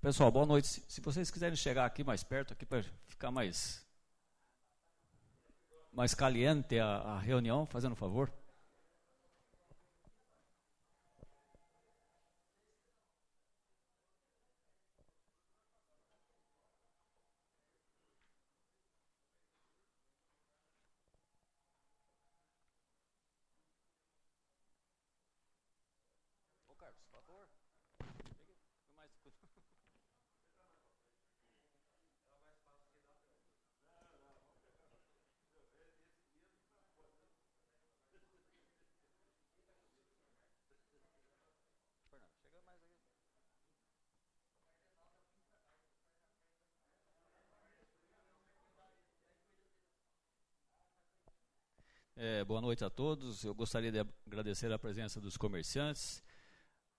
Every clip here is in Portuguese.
Pessoal, boa noite. Se vocês quiserem chegar aqui mais perto, aqui para ficar mais caliente a reunião, fazendo um favor. Ô Carlos, por favor. Mais... Fernando, chega mais aqui. Boa noite a todos. Eu gostaria de agradecer a presença dos comerciantes,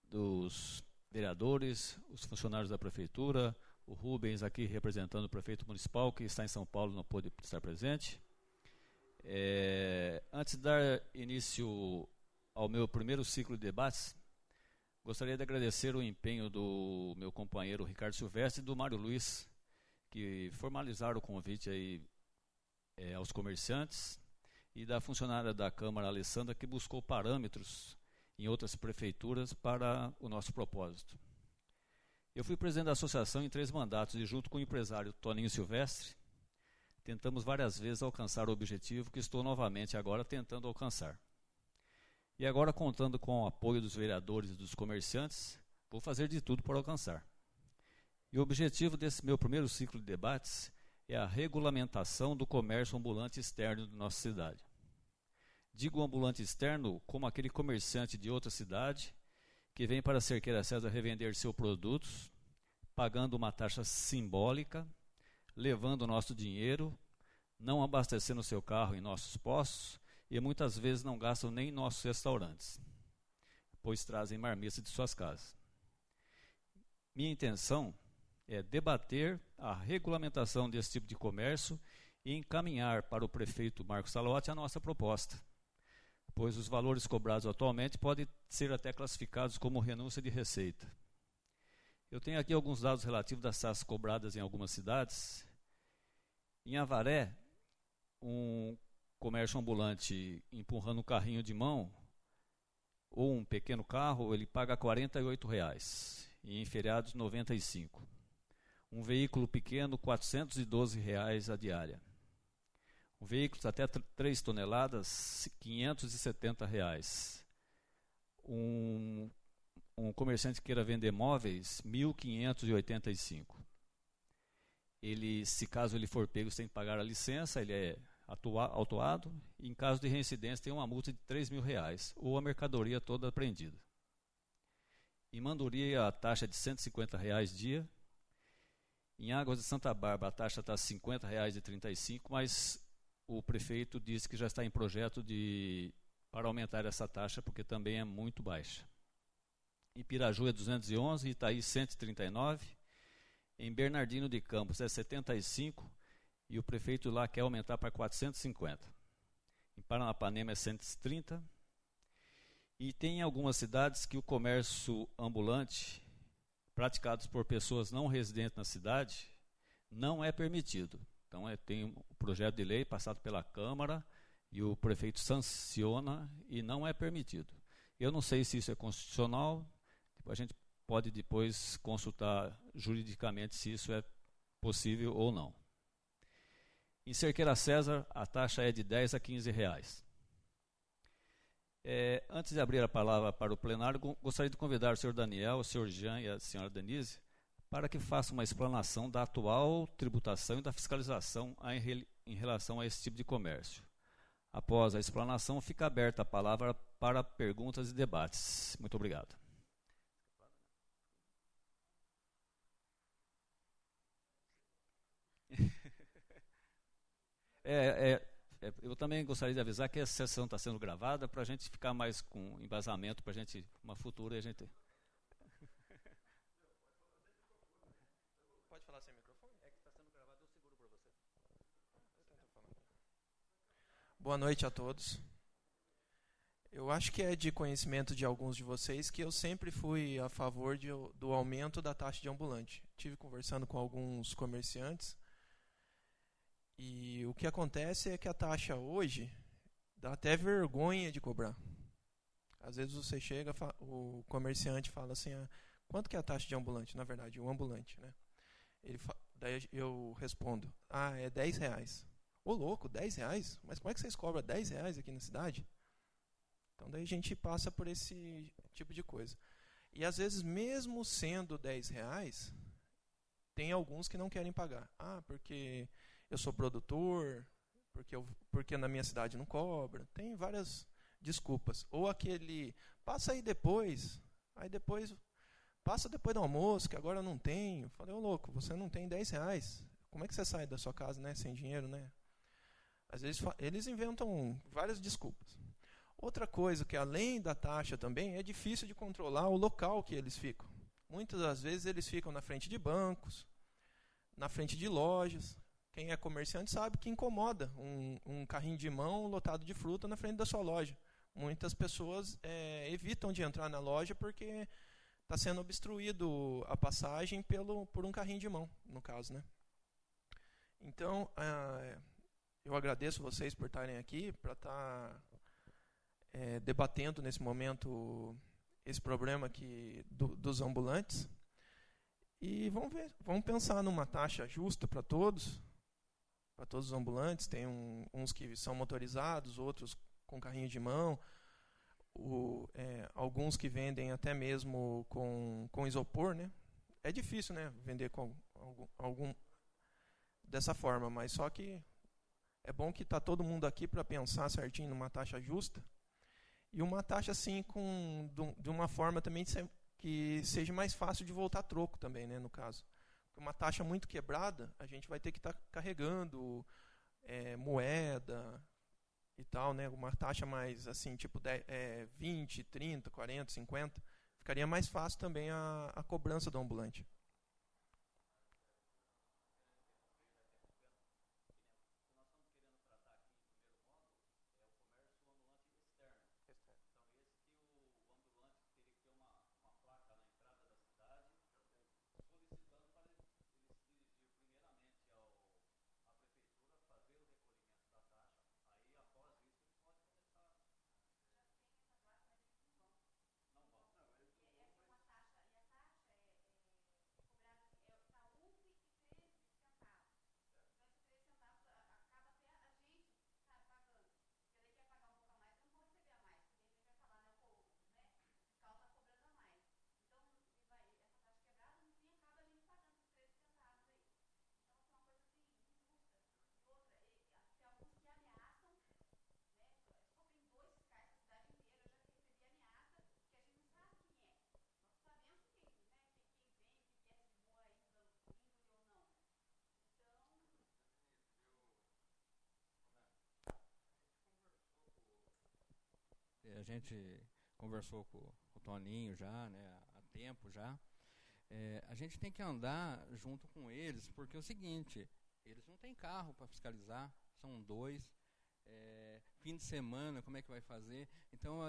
dos vereadores, os funcionários da prefeitura, o Rubens aqui representando o prefeito municipal, que está em São Paulo, não pôde estar presente. Antes de dar início ao meu primeiro ciclo de debates, gostaria de agradecer o empenho do meu companheiro Ricardo Silvestre e do Mário Luiz, que formalizaram o convite aí, aos comerciantes, e da funcionária da Câmara, Alessandra, que buscou parâmetros em outras prefeituras para o nosso propósito. Eu fui presidente da associação em 3 mandatos e, junto com o empresário Toninho Silvestre, tentamos várias vezes alcançar o objetivo que estou novamente agora tentando alcançar. E agora, contando com o apoio dos vereadores e dos comerciantes, vou fazer de tudo para alcançar. E o objetivo desse meu primeiro ciclo de debates é a regulamentação do comércio ambulante externo de nossa cidade. Digo ambulante externo como aquele comerciante de outra cidade que vem para a Cerqueira César revender seus produtos, pagando uma taxa simbólica, levando o nosso dinheiro, não abastecendo seu carro em nossos postos e muitas vezes não gastam nem em nossos restaurantes, pois trazem marmita de suas casas. Minha intenção é debater a regulamentação desse tipo de comércio e encaminhar para o prefeito Marcos Salotti a nossa proposta, pois os valores cobrados atualmente podem ser até classificados como renúncia de receita. Eu tenho aqui alguns dados relativos das taxas cobradas em algumas cidades. Em Avaré, um comércio ambulante empurrando um carrinho de mão ou um pequeno carro, ele paga R$ 48,00 e em feriados R$ 95,00. Um veículo pequeno, R$ 412,00 a diária. Um veículo até 3 toneladas, R$ 570,00. Um comerciante que queira vender móveis, R$ 1.585. Ele, se caso ele for pego, tem que pagar a licença, ele é autuado, e em caso de reincidência tem uma multa de R$ 3.000, ou a mercadoria toda apreendida. Em Mandoria, a taxa é de R$ 150,00 dia. Em Águas de Santa Bárbara, a taxa está R$ 50,35, mas o prefeito disse que já está em projeto para aumentar essa taxa, porque também é muito baixa. Em Piraju é 211, Itaí 139, em Bernardino de Campos é 75, e o prefeito lá quer aumentar para 450. Em Paranapanema é 130, e tem algumas cidades que o comércio ambulante, praticados por pessoas não residentes na cidade, não é permitido. Então tem um projeto de lei passado pela Câmara e o prefeito sanciona e não é permitido. Eu não sei se isso é constitucional, a gente pode depois consultar juridicamente se isso é possível ou não. Em Cerqueira César, a taxa é de R$ 10 a R$ 15,00. Antes de abrir a palavra para o plenário, gostaria de convidar o senhor Daniel, o senhor Jean e a senhora Denise para que façam uma explanação da atual tributação e da fiscalização em relação a esse tipo de comércio. Após a explanação, fica aberta a palavra para perguntas e debates. Muito obrigado. Eu também gostaria de avisar que essa sessão está sendo gravada para a gente ficar mais com embasamento, para a gente, uma futura, a gente... Pode falar sem microfone? É que está sendo gravado, eu seguro para você. Eu tento falar. Boa noite a todos. Eu acho que é de conhecimento de alguns de vocês que eu sempre fui a favor do aumento da taxa de ambulante. Tive conversando com alguns comerciantes e o que acontece é que a taxa hoje dá até vergonha de cobrar. Às vezes você chega, o comerciante fala assim, quanto que é a taxa de ambulante? Na verdade, o ambulante, né? Daí eu respondo, é R$ 10. Ô louco, R$ 10? Mas como é que vocês cobram R$ 10 aqui na cidade? Então daí a gente passa por esse tipo de coisa. E às vezes, mesmo sendo R$ 10, tem alguns que não querem pagar. Porque eu sou produtor, porque na minha cidade não cobra. Tem várias desculpas. Ou aquele, passa aí depois, passa depois do almoço, que agora eu não tenho. Falei, ô louco, você não tem R$ 10. Como é que você sai da sua casa, né, sem dinheiro, né? Às vezes eles inventam várias desculpas. Outra coisa que além da taxa também é difícil de controlar o local que eles ficam. Muitas das vezes eles ficam na frente de bancos, na frente de lojas. Quem é comerciante sabe que incomoda um carrinho de mão lotado de fruta na frente da sua loja. Muitas pessoas evitam de entrar na loja porque está sendo obstruído a passagem por um carrinho de mão, no caso, né? Então, eu agradeço vocês por estarem aqui para estar debatendo nesse momento esse problema aqui dos ambulantes. E vamos pensar numa taxa justa para todos os ambulantes. Tem uns que são motorizados, outros com carrinho de mão, alguns que vendem até mesmo com isopor, né? É difícil, né, vender com algum dessa forma, mas só que é bom que está todo mundo aqui para pensar certinho numa taxa justa e uma taxa assim de uma forma também que seja mais fácil de voltar troco também, né, no caso. Porque uma taxa muito quebrada, a gente vai ter que estar carregando moeda e tal, né? Uma taxa mais assim, tipo 20, 30, 40, 50, ficaria mais fácil também a cobrança do ambulante. A gente conversou com o Toninho já, né, há tempo já. A gente tem que andar junto com eles, porque é o seguinte, eles não têm carro para fiscalizar, são dois. Fim de semana, como é que vai fazer? Então,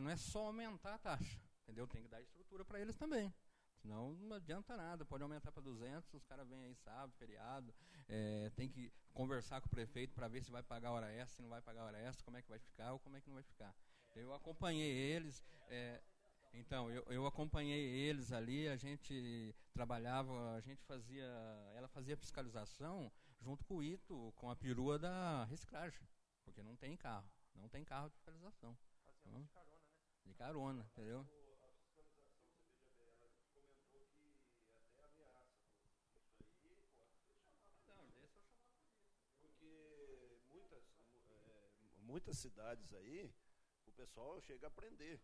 não é só aumentar a taxa, entendeu? Tem que dar estrutura para eles também. Senão não adianta nada, pode aumentar para 200, os caras vêm aí sábado, feriado, tem que conversar com o prefeito para ver se vai pagar hora extra, se não vai pagar hora extra, como é que vai ficar ou como é que não vai ficar. Eu acompanhei eles, eu acompanhei eles ali, a gente trabalhava, ela fazia fiscalização junto com o Ito, com a perua da reciclagem, porque não tem carro de fiscalização. De carona, entendeu? Porque muitas cidades aí, o pessoal chega a aprender.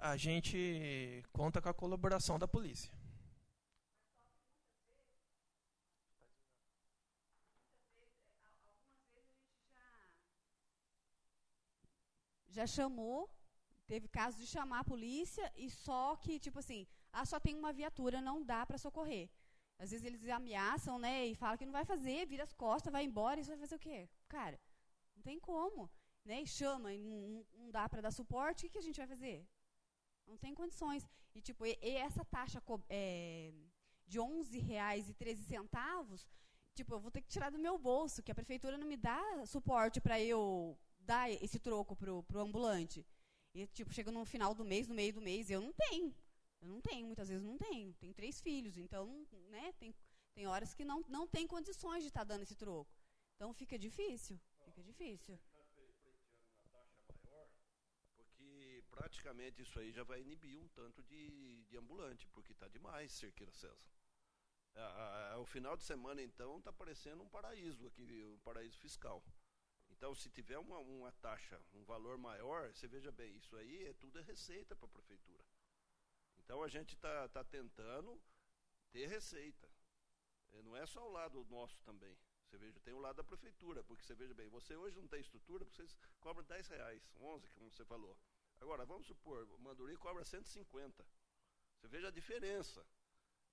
A gente conta com a colaboração da polícia. Já chamou, teve caso de chamar a polícia e só que, tipo assim, só tem uma viatura, não dá para socorrer. Às vezes eles ameaçam, né, e falam que não vai fazer, vira as costas, vai embora, e você vai fazer o quê? Cara, não tem como, né, e chama, e não dá para dar suporte, o que a gente vai fazer? Não tem condições. E, tipo, essa taxa de R$11,13, tipo, eu vou ter que tirar do meu bolso, que a prefeitura não me dá suporte para eu dar esse troco pro ambulante. E, tipo, chega no final do mês, no meio do mês, eu não tenho, muitas vezes não tenho. Tenho 3 filhos, então, né, tem horas que não tem condições de estar dando esse troco. Então, fica difícil. Porque praticamente isso aí já vai inibir um tanto de ambulante, porque está demais, Cerqueira César. O final de semana, então, está parecendo um paraíso aqui, um paraíso fiscal. Então, se tiver uma taxa, um valor maior, você veja bem, isso aí tudo é receita para a prefeitura. Então, a gente está tentando ter receita. Não é só o lado nosso também. Você veja, tem o lado da prefeitura, porque você veja bem, você hoje não tem estrutura, porque vocês cobram R$10, 11, como você falou. Agora, vamos supor, o Manduri cobra 150. Você veja a diferença.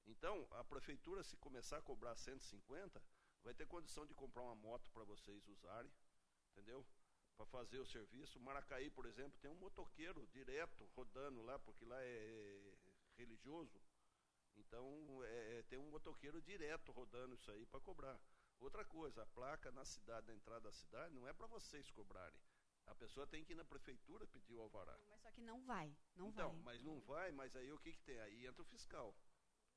Então, a prefeitura, se começar a cobrar 150, vai ter condição de comprar uma moto para vocês usarem, entendeu? Para fazer o serviço. Maracaí, por exemplo, tem um motoqueiro direto rodando lá, porque lá é religioso. Então, tem um motoqueiro direto rodando isso aí para cobrar. Outra coisa, a placa na cidade, na entrada da cidade, não é para vocês cobrarem. A pessoa tem que ir na prefeitura pedir o alvará. Mas só que não vai. Então, mas não vai, mas aí o que tem? Aí entra o fiscal.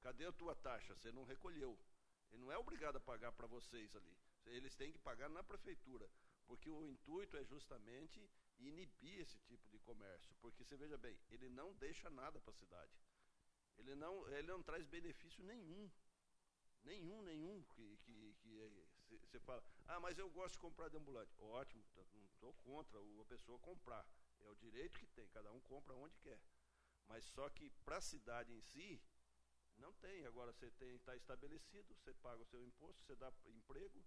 Cadê a tua taxa? Você não recolheu. Ele não é obrigado a pagar para vocês ali. Eles têm que pagar na prefeitura. Porque o intuito é justamente inibir esse tipo de comércio. Porque você veja bem, ele não deixa nada para a cidade. Ele não traz benefício nenhum. Nenhum. Que você fala, mas eu gosto de comprar de ambulante. Ótimo, não estou contra a pessoa comprar. É o direito que tem, cada um compra onde quer. Mas só que para a cidade em si, não tem. Agora você está estabelecido, você paga o seu imposto, você dá emprego,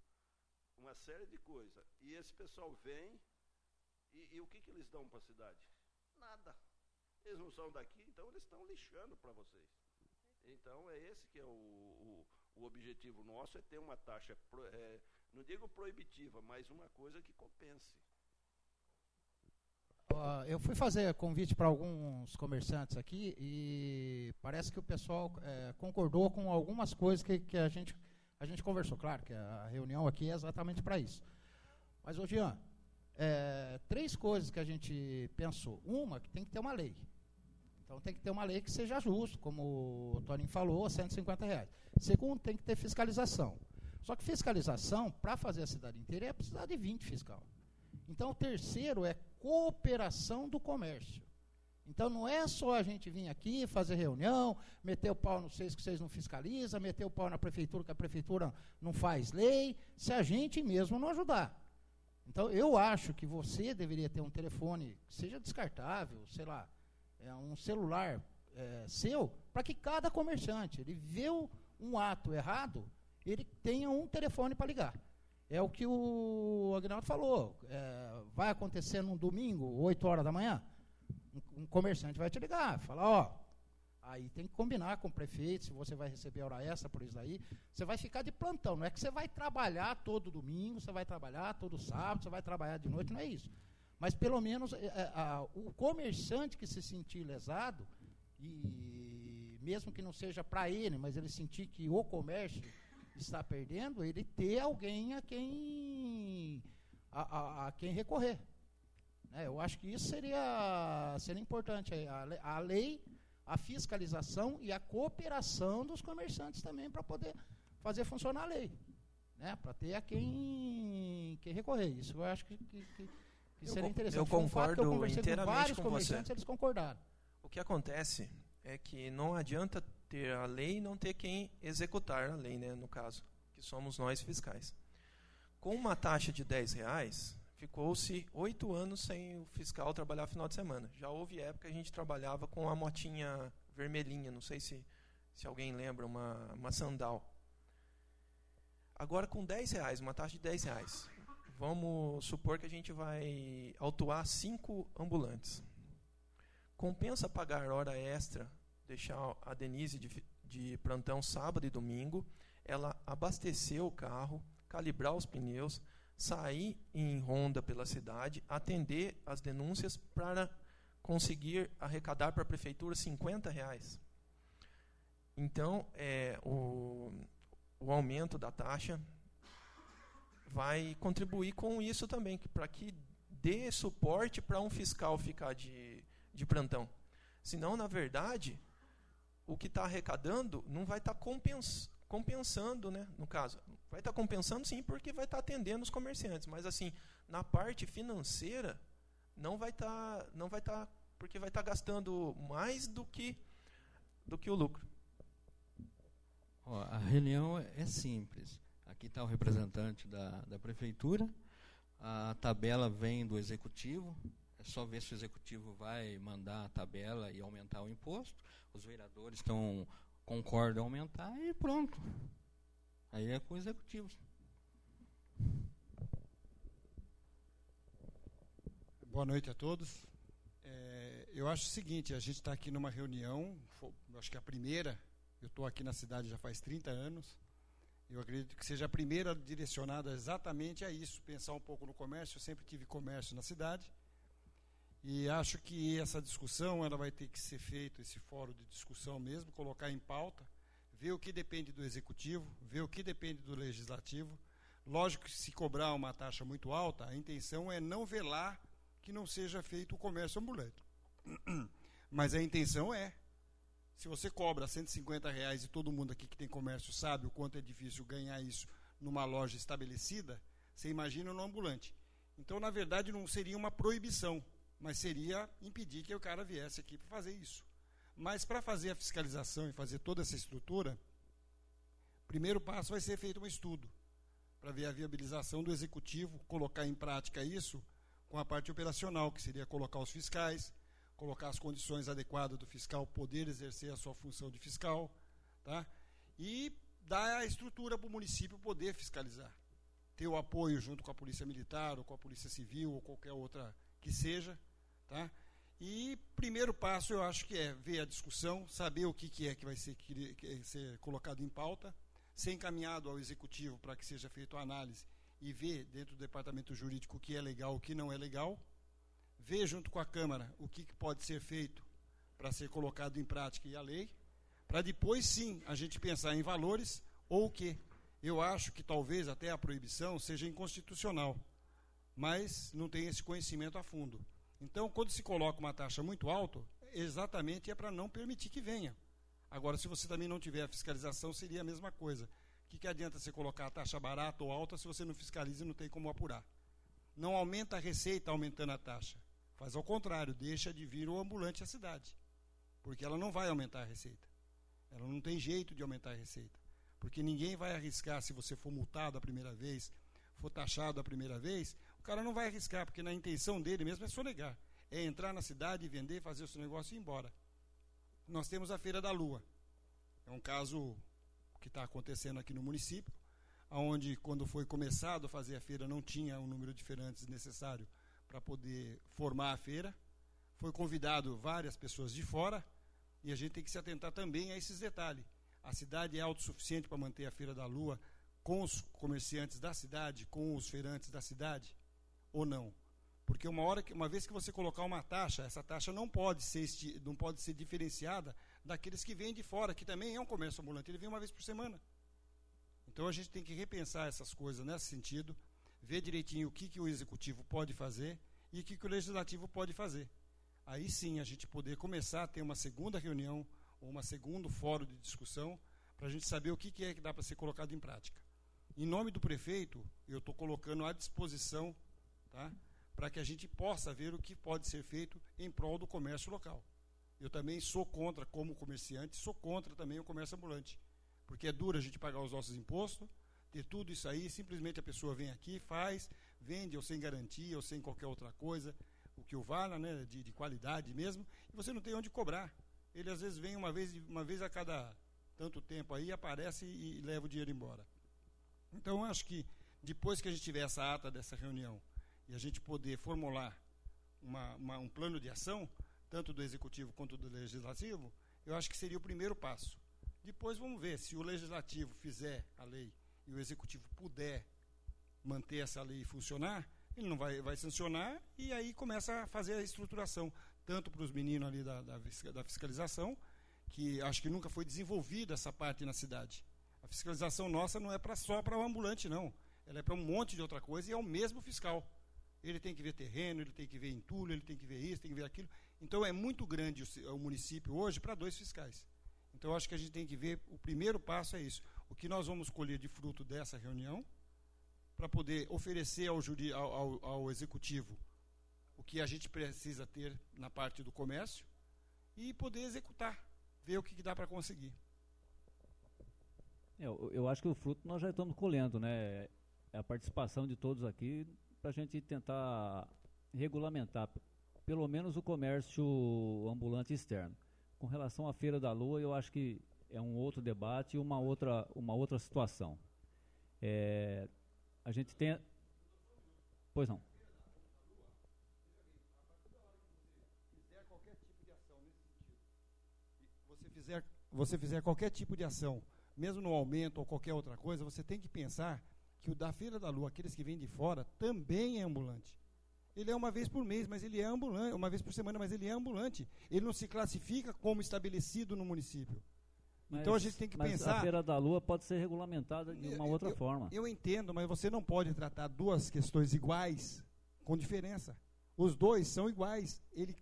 uma série de coisas. E esse pessoal vem, e o que eles dão para a cidade? Nada. Eles não são daqui, então eles estão lixando para vocês. Então é esse que é o objetivo nosso, é ter uma taxa, não digo proibitiva, mas uma coisa que compense. Eu fui fazer convite para alguns comerciantes aqui e parece que o pessoal concordou com algumas coisas que a gente conversou. Claro que a reunião aqui é exatamente para isso. Mas, ô Jean, 3 coisas que a gente pensou. Uma, que tem que ter uma lei. Então, tem que ter uma lei que seja justa, como o Toninho falou, R$150. Segundo, tem que ter fiscalização. Só que fiscalização, para fazer a cidade inteira, é precisar de 20 fiscal. Então, o terceiro é cooperação do comércio. Então, não é só a gente vir aqui, fazer reunião, meter o pau no vocês que vocês não fiscalizam, meter o pau na prefeitura que a prefeitura não faz lei, se a gente mesmo não ajudar. Então, eu acho que você deveria ter um telefone que seja descartável, sei lá, um celular seu, para que cada comerciante, ele vê um ato errado, ele tenha um telefone para ligar. É o que o Aguinaldo falou. Vai acontecer num domingo, 8 horas da manhã, um comerciante vai te ligar, falar, aí tem que combinar com o prefeito, se você vai receber hora extra por isso daí, você vai ficar de plantão, não é que você vai trabalhar todo domingo, você vai trabalhar todo sábado, você vai trabalhar de noite, não é isso. Mas pelo menos o comerciante que se sentir lesado, e mesmo que não seja para ele, mas ele sentir que o comércio está perdendo, ele ter alguém a quem recorrer. Eu acho que isso seria importante. A lei, a fiscalização e a cooperação dos comerciantes também para poder fazer funcionar a lei. Para ter a quem recorrer. Isso eu acho que seria interessante. Eu concordo inteiramente com vários com comerciantes, você. Eles concordaram. O que acontece é que não adianta ter a lei e não ter quem executar a lei, no caso, que somos nós fiscais. Com uma taxa de R$10, ficou-se 8 anos sem o fiscal trabalhar final de semana. Já houve época que a gente trabalhava com a motinha vermelhinha, não sei se alguém lembra, uma Sandal. Agora com R$10, uma taxa de R$10, vamos supor que a gente vai autuar 5 ambulantes. Compensa pagar hora extra, deixar a Denise de plantão sábado e domingo, ela abastecer o carro, calibrar os pneus, sair em ronda pela cidade, atender as denúncias para conseguir arrecadar para a prefeitura R$50. Então, o aumento da taxa vai contribuir com isso também, para que dê suporte para um fiscal ficar de plantão. Senão, na verdade, o que está arrecadando não vai estar compensando, né, no caso. Vai estar compensando, sim, porque vai estar atendendo os comerciantes. Mas, assim, na parte financeira, não vai estar, porque vai estar gastando mais do que o lucro. A reunião é simples. Aqui está o representante da prefeitura, a tabela vem do executivo, é só ver se o executivo vai mandar a tabela e aumentar o imposto, os vereadores concordam em aumentar e pronto. Aí é com o executivo. Boa noite a todos. Eu acho o seguinte, a gente está aqui numa reunião, eu acho que é a primeira, eu estou aqui na cidade já faz 30 anos, eu acredito que seja a primeira direcionada exatamente a isso, pensar um pouco no comércio. Eu sempre tive comércio na cidade, e acho que essa discussão ela vai ter que ser feita, esse fórum de discussão mesmo, colocar em pauta, ver o que depende do executivo, ver o que depende do legislativo. Lógico que se cobrar uma taxa muito alta, a intenção é não velar que não seja feito o comércio ambulante. Mas a intenção se você cobra R$150 e todo mundo aqui que tem comércio sabe o quanto é difícil ganhar isso numa loja estabelecida, você imagina no ambulante. Então, na verdade, não seria uma proibição, mas seria impedir que o cara viesse aqui para fazer isso. Mas para fazer a fiscalização e fazer toda essa estrutura, o primeiro passo vai ser feito um estudo para ver a viabilização do executivo, colocar em prática isso com a parte operacional, que seria colocar os fiscais, colocar as condições adequadas do fiscal poder exercer a sua função de fiscal, tá? E dar a estrutura para o município poder fiscalizar. Ter o apoio junto com a Polícia Militar, ou com a Polícia Civil, ou qualquer outra que seja, tá? E primeiro passo eu acho que é ver a discussão, saber o que é que vai ser colocado em pauta, ser encaminhado ao executivo para que seja feita a análise e ver dentro do departamento jurídico o que é legal, o que não é legal, ver junto com a Câmara o que pode ser feito para ser colocado em prática e a lei, para depois sim a gente pensar em valores ou o que. Eu acho que talvez até a proibição seja inconstitucional, mas não tem esse conhecimento a fundo. Então, quando se coloca uma taxa muito alta, exatamente é para não permitir que venha. Agora, se você também não tiver a fiscalização, seria a mesma coisa. O que adianta você colocar a taxa barata ou alta se você não fiscaliza e não tem como apurar? Não aumenta a receita aumentando a taxa. Faz ao contrário, deixa de vir o ambulante à cidade. Porque ela não vai aumentar a receita. Ela não tem jeito de aumentar a receita. Porque ninguém vai arriscar, se você for multado a primeira vez, for taxado a primeira vez, o cara não vai arriscar, porque na intenção dele mesmo é sonegar. É entrar na cidade, vender, fazer o seu negócio e ir embora. Nós temos a Feira da Lua. É um caso que está acontecendo aqui no município, onde quando foi começado a fazer a feira não tinha o número de feirantes necessário para poder formar a feira. Foi convidado várias pessoas de fora e a gente tem que se atentar também a esses detalhes. A cidade é autossuficiente para manter a Feira da Lua com os comerciantes da cidade, com os feirantes da cidade, ou não? Porque uma vez que você colocar uma taxa, essa taxa não pode ser diferenciada daqueles que vêm de fora, que também é um comércio ambulante, ele vem uma vez por semana. Então a gente tem que repensar essas coisas nesse sentido, ver direitinho o que o executivo pode fazer e o que o legislativo pode fazer. Aí sim a gente poder começar a ter uma segunda reunião, ou um segundo fórum de discussão, para a gente saber o que é que dá para ser colocado em prática. Em nome do prefeito, eu estou colocando à disposição, tá, para que a gente possa ver o que pode ser feito em prol do comércio local. Eu também sou contra, como comerciante, sou contra também o comércio ambulante, porque é duro a gente pagar os nossos impostos, ter tudo isso aí, simplesmente a pessoa vem aqui, faz, vende ou sem garantia ou sem qualquer outra coisa, o que o valha, né, de qualidade mesmo, e você não tem onde cobrar. Ele às vezes vem uma vez a cada tanto tempo aí, aparece e leva o dinheiro embora. Então eu acho que depois que a gente tiver essa ata dessa reunião e a gente poder formular um plano de ação, tanto do executivo quanto do legislativo, eu acho que seria o primeiro passo. Depois vamos ver, se o legislativo fizer a lei e o executivo puder manter essa lei funcionar, ele não vai sancionar, e aí começa a fazer a estruturação, tanto para os meninos ali da fiscalização, que acho que nunca foi desenvolvida essa parte na cidade. A fiscalização nossa não é só para o ambulante, não. Ela é para um monte de outra coisa, e é o mesmo fiscal. Ele tem que ver terreno, ele tem que ver entulho, ele tem que ver isso, tem que ver aquilo. Então é muito grande o município hoje para 2 fiscais. Então, acho que a gente tem que ver, o primeiro passo é isso. O que nós vamos colher de fruto dessa reunião, para poder oferecer ao executivo o que a gente precisa ter na parte do comércio e poder executar, ver o que dá para conseguir. Eu acho que o fruto nós já estamos colhendo, né? É a participação de todos aqui para a gente tentar regulamentar, pelo menos o comércio ambulante externo. Com relação à Feira da Lua, eu acho que é um outro debate e uma outra situação. A gente tem... Pois não. Você fizer qualquer tipo de ação, mesmo no aumento ou qualquer outra coisa, você tem que pensar que o da Feira da Lua, aqueles que vêm de fora, também é ambulante. Ele é uma vez por mês, mas ele é ambulante, uma vez por semana, mas ele é ambulante. Ele não se classifica como estabelecido no município. Então a gente tem que pensar... Mas a Feira da Lua pode ser regulamentada de uma outra forma. Eu entendo, mas você não pode tratar 2 questões iguais com diferença. Os 2 são iguais. Ele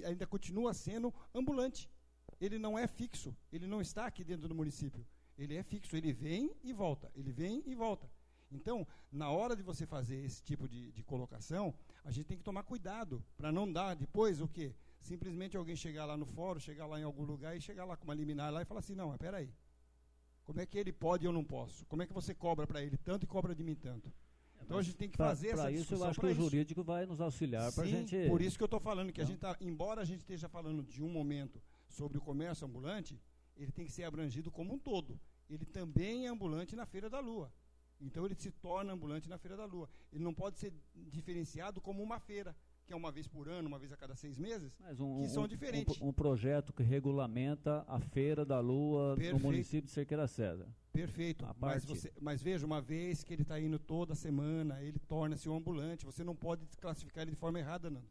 ainda continua sendo ambulante. Ele não é fixo. Ele não está aqui dentro do município. Ele é fixo. Ele vem e volta. Ele vem e volta. Então, na hora de você fazer esse tipo de colocação, a gente tem que tomar cuidado para não dar depois o quê? Simplesmente alguém chegar lá no fórum, chegar lá em algum lugar e chegar lá com uma liminar lá e falar assim, não, mas peraí, como é que ele pode e eu não posso? Como é que você cobra para ele tanto e cobra de mim tanto? Então a gente tem que fazer essa discussão. Eu acho que o jurídico vai nos auxiliar para a gente... Por isso que eu estou falando que a gente embora a gente esteja falando de um momento sobre o comércio ambulante, ele tem que ser abrangido como um todo. Ele também é ambulante na Feira da Lua. Então ele se torna ambulante na Feira da Lua. Ele não pode ser diferenciado como uma feira, que é uma vez por ano, uma vez a cada 6 meses, que são diferentes. Um projeto que regulamenta a Feira da Lua no município de Cerqueira César. Perfeito. Mas veja, uma vez que ele está indo toda semana, ele torna-se um ambulante. Você não pode classificar ele de forma errada, não.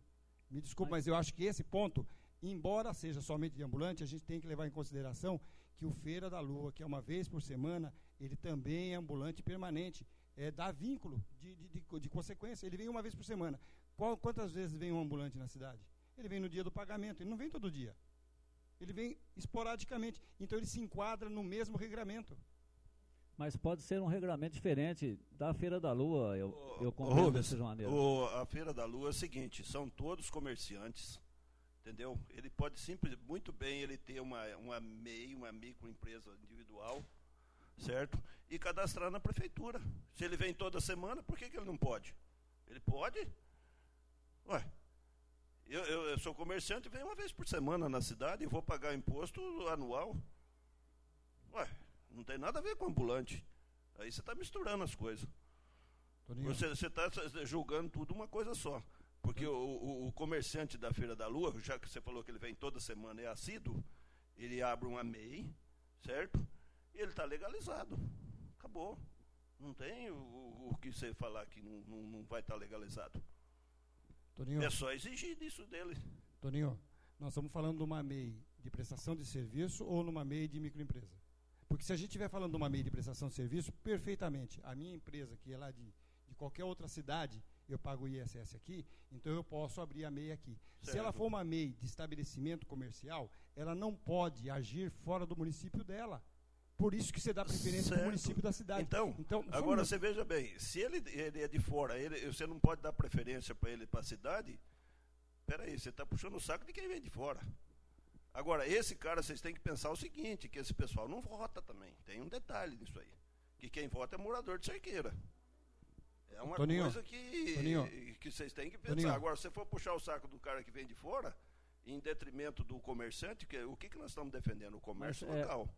Me desculpe, mas eu acho que esse ponto, embora seja somente de ambulante, a gente tem que levar em consideração que o Feira da Lua, que é uma vez por semana, ele também é ambulante permanente. Dá vínculo de consequência. Ele vem uma vez por semana. Quantas vezes vem um ambulante na cidade? Ele vem no dia do pagamento, ele não vem todo dia. Ele vem esporadicamente. Então ele se enquadra no mesmo regramento. Mas pode ser um regramento diferente da Feira da Lua, eu compreendo dessa maneira. A Feira da Lua é o seguinte, são todos comerciantes, entendeu? Ele pode muito bem ele ter uma MEI, uma microempresa individual, certo? E cadastrar na prefeitura. Se ele vem toda semana, por que ele não pode? Ele pode? Ué, eu sou comerciante, venho uma vez por semana na cidade e vou pagar imposto anual. Ué, não tem nada a ver com ambulante. Aí você está misturando as coisas. Você está julgando tudo uma coisa só. Porque o comerciante da Feira da Lua, já que você falou que ele vem toda semana e é assíduo, ele abre uma MEI, certo? E ele está legalizado. Acabou. Não tem o que você falar que não vai estar legalizado. Toninho, é só exigir disso dele. Toninho, nós estamos falando de uma MEI de prestação de serviço ou numa MEI de microempresa? Porque se a gente estiver falando de uma MEI de prestação de serviço, perfeitamente, a minha empresa, que é lá de qualquer outra cidade, eu pago o ISS aqui, então eu posso abrir a MEI aqui. Certo. Se ela for uma MEI de estabelecimento comercial, ela não pode agir fora do município dela. Por isso que você dá preferência para o município da cidade. Então agora você veja bem, se ele é de fora, você não pode dar preferência para ele para a cidade, peraí, você está puxando o saco de quem vem de fora. Agora, esse cara, vocês têm que pensar o seguinte, que esse pessoal não vota também. Tem um detalhe nisso aí, que quem vota é morador de Cerqueira. É uma Toninho, coisa que vocês têm que pensar. Toninho. Agora, se você for puxar o saco do cara que vem de fora, em detrimento do comerciante, o que nós estamos defendendo? O comércio local.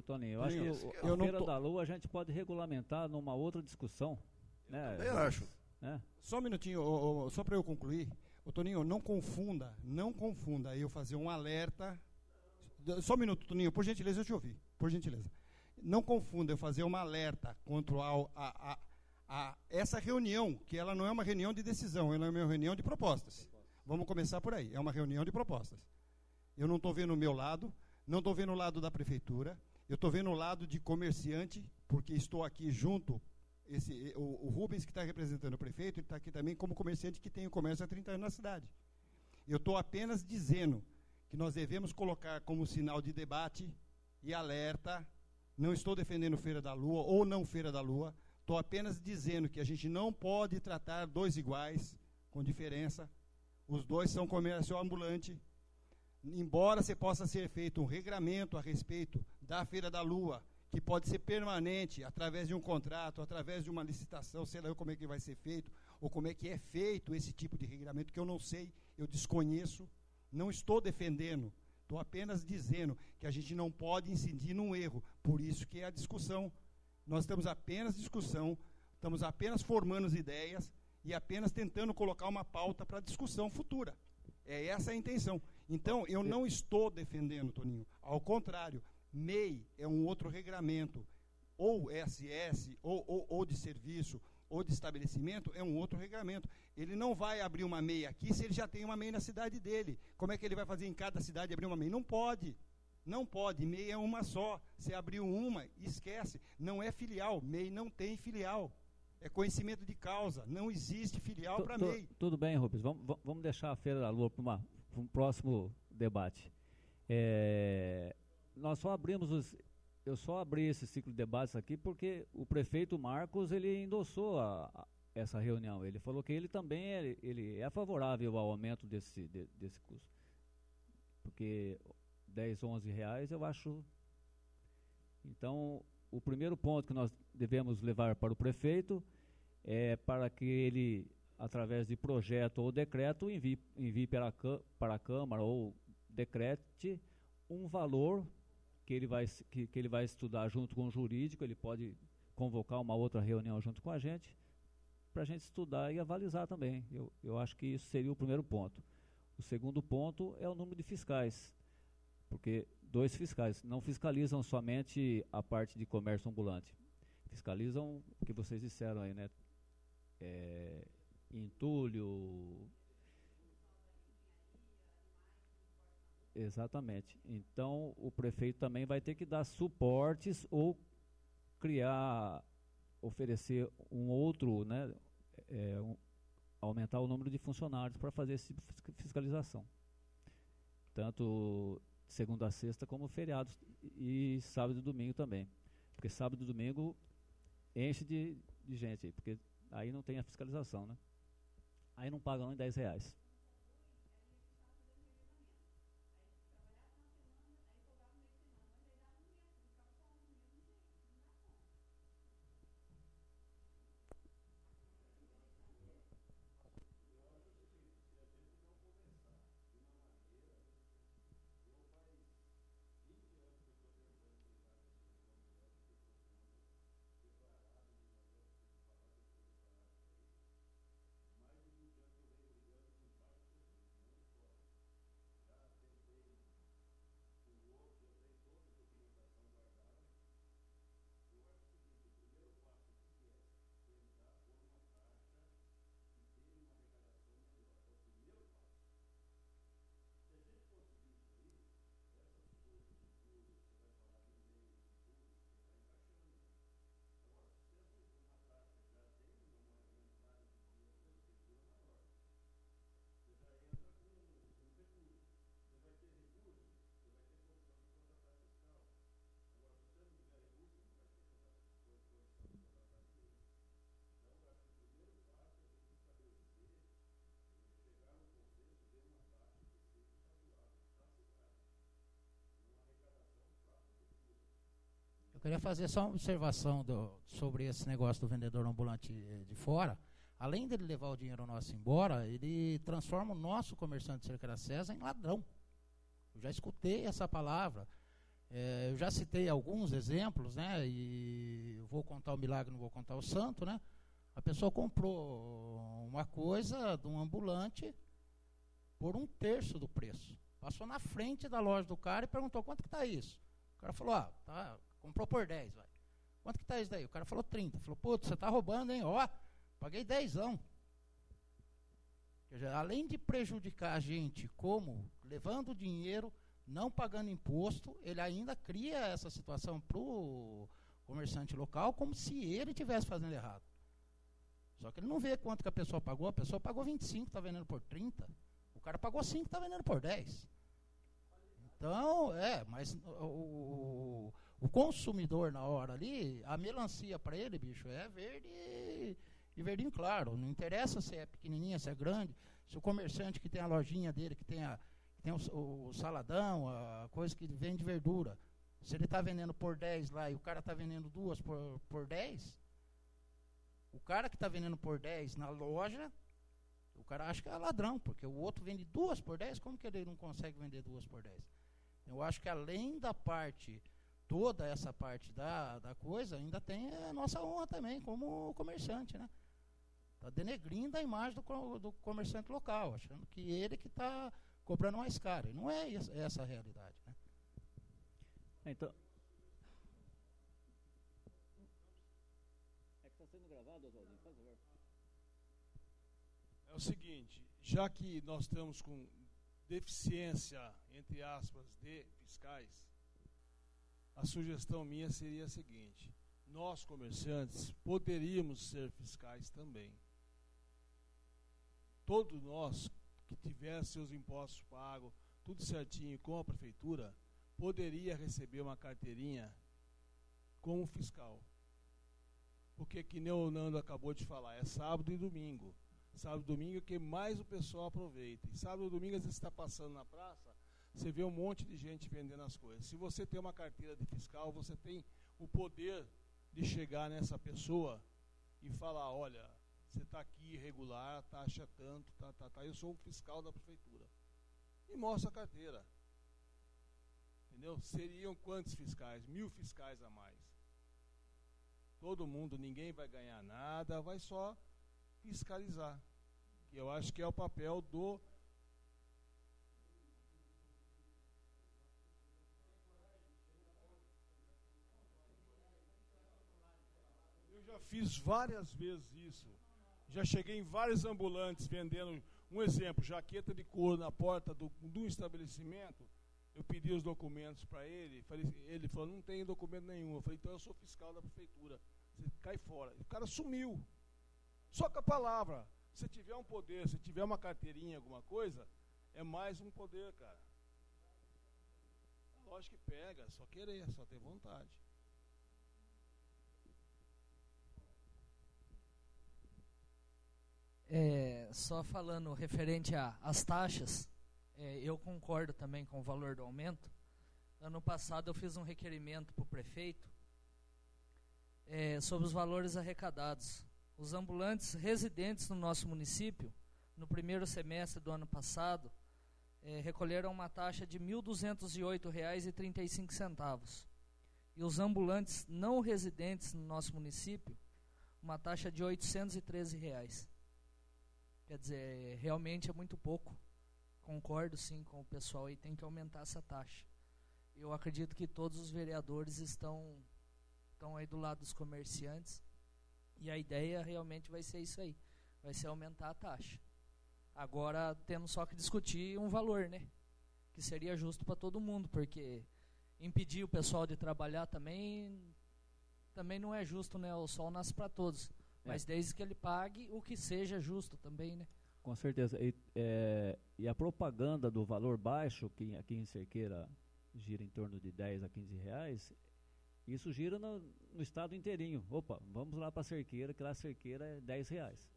Toninho, eu acho Toninho, que eu a não Feira tô- da Lua a gente pode regulamentar numa outra discussão. Né? Também acho. Né? Só um minutinho, só para eu concluir. Ô, Toninho, não confunda eu fazer um alerta. Só um minuto, Toninho, por gentileza, eu te ouvi. Por gentileza. Não confunda eu fazer um alerta contra essa reunião, que ela não é uma reunião de decisão, ela é uma reunião de propostas. Vamos começar por aí. É uma reunião de propostas. Eu não estou vendo o meu lado, não estou vendo o lado da prefeitura, eu estou vendo o lado de comerciante, porque estou aqui junto. O Rubens, que está representando o prefeito, ele está aqui também como comerciante que tem o comércio há 30 anos na cidade. Eu estou apenas dizendo que nós devemos colocar como sinal de debate e alerta. Não estou defendendo Feira da Lua ou não Feira da Lua. Estou apenas dizendo que a gente não pode tratar dois iguais, com diferença. Os dois são comércio ambulante. Embora você possa ser feito um regramento a respeito da Feira da Lua, que pode ser permanente, através de um contrato, através de uma licitação, sei lá como é que vai ser feito, ou como é que é feito esse tipo de regramento, que eu não sei, eu desconheço, não estou defendendo, estou apenas dizendo que a gente não pode incidir num erro, por isso que é a discussão. Nós estamos apenas discussão, estamos apenas formando as ideias e apenas tentando colocar uma pauta para discussão futura. É essa a intenção. Então, eu não estou defendendo, Toninho, ao contrário, MEI é um outro regramento, ou SS, ou de serviço, ou de estabelecimento, é um outro regramento. Ele não vai abrir uma MEI aqui se ele já tem uma MEI na cidade dele. Como é que ele vai fazer em cada cidade abrir uma MEI? Não pode. Não pode. MEI é uma só. Você abriu uma, esquece. Não é filial. MEI não tem filial. É conhecimento de causa. Não existe filial para MEI. Tudo bem, Rubens. Vamos deixar a Feira da Lua para um próximo debate. Eu só abri esse ciclo de debates aqui porque o prefeito Marcos ele endossou essa reunião. Ele falou que ele também ele é favorável ao aumento desse custo. Porque 10, 11 reais eu acho. Então, o primeiro ponto que nós devemos levar para o prefeito é para que ele, através de projeto ou decreto, envie para a Câmara ou decrete um valor que ele vai estudar junto com o jurídico. Ele pode convocar uma outra reunião junto com a gente, para a gente estudar e avalizar também. Eu acho que isso seria o primeiro ponto. O segundo ponto é o número de fiscais, porque 2 fiscais não fiscalizam somente a parte de comércio ambulante, fiscalizam o que vocês disseram aí, né? Entulho. Exatamente. Então, o prefeito também vai ter que dar suportes ou oferecer um outro, né, aumentar o número de funcionários para fazer essa fiscalização. Tanto segunda a sexta como feriados e sábado e domingo também. Porque sábado e domingo enche de gente aí, porque aí não tem a fiscalização, né? Aí não pagam nem 10 reais. Eu queria fazer só uma observação sobre esse negócio do vendedor ambulante de fora. além dele levar o dinheiro nosso embora, ele transforma o nosso comerciante de Cerqueira César em ladrão. Eu já escutei essa palavra. Eu já citei alguns exemplos, né? E eu vou contar o milagre, não vou contar o santo, né? A pessoa comprou uma coisa de um ambulante por 1/3 do preço. Passou na frente da loja do cara e perguntou: quanto que está isso? O cara falou: comprou por 10, vai. Quanto que está isso daí? O cara falou 30. Falou: putz, você está roubando, hein? Ó, paguei 10. Quer dizer, além de prejudicar a gente como levando dinheiro, não pagando imposto, ele ainda cria essa situação para o comerciante local como se ele estivesse fazendo errado. Só que ele não vê quanto que a pessoa pagou 25, está vendendo por 30. O cara pagou 5, está vendendo por 10. Então, mas o consumidor na hora ali, a melancia para ele, bicho, é verde e verdinho claro. Não interessa se é pequenininha, se é grande, se o comerciante que tem a lojinha dele, que tem o saladão, a coisa que vende verdura, se ele está vendendo por 10 lá e o cara está vendendo 2 por 10, o cara que está vendendo por 10 na loja, o cara acha que é ladrão, porque o outro vende 2 por 10, como que ele não consegue vender 2 por 10? Eu acho que além da parte, toda essa parte da coisa, ainda tem a nossa honra também, como comerciante, né? Está denegrindo a imagem do comerciante local, achando que ele que está cobrando mais caro. E não é essa a realidade, né? Então, é que está sendo gravado, Oswaldinho, por favor. É o seguinte, já que nós estamos com deficiência, entre aspas, de fiscais, a sugestão minha seria a seguinte: nós, comerciantes, poderíamos ser fiscais também. Todos nós que tivesse seus impostos pagos, tudo certinho com a prefeitura, poderia receber uma carteirinha como fiscal. Porque, que nem o Nando acabou de falar, é sábado e domingo. Sábado e domingo é que mais o pessoal aproveita. E sábado e domingo, às vezes, você está passando na praça, você vê um monte de gente vendendo as coisas. Se você tem uma carteira de fiscal, você tem o poder de chegar nessa pessoa e falar: olha, você está aqui irregular, a taxa é tanto, eu sou um fiscal da prefeitura. E mostra a carteira. Entendeu? Seriam quantos fiscais? 1000 fiscais a mais. Todo mundo, ninguém vai ganhar nada, vai só fiscalizar. Que eu acho que é o papel do... Eu já fiz várias vezes isso. Já cheguei em vários ambulantes vendendo, um exemplo, jaqueta de couro na porta do estabelecimento. Eu pedi os documentos para ele, ele falou: não tem documento nenhum. Eu falei: então eu sou fiscal da prefeitura, você cai fora. O cara sumiu. Só com a palavra. Se tiver um poder, se tiver uma carteirinha, alguma coisa, é mais um poder, cara. Lógico que pega, só querer, só ter vontade. Só falando referente às taxas, eu concordo também com o valor do aumento. Ano passado eu fiz um requerimento para o prefeito sobre os valores arrecadados. Os ambulantes residentes no nosso município, no primeiro semestre do ano passado, recolheram uma taxa de R$ 1.208,35. E os ambulantes não residentes no nosso município, uma taxa de R$ 813. Quer dizer, realmente é muito pouco. Concordo sim com o pessoal aí, tem que aumentar essa taxa. Eu acredito que todos os vereadores estão aí do lado dos comerciantes, e a ideia realmente vai ser isso aí, vai ser aumentar a taxa. Agora temos só que discutir um valor, né? Que seria justo para todo mundo, porque impedir o pessoal de trabalhar também não é justo, né? O sol nasce para todos. Mas desde que ele pague o que seja justo também, né? Com certeza. E a propaganda do valor baixo, que aqui em Cerqueira gira em torno de 10 a 15 reais, isso gira no estado inteirinho. Opa, vamos lá para Cerqueira, que lá Cerqueira é 10 reais.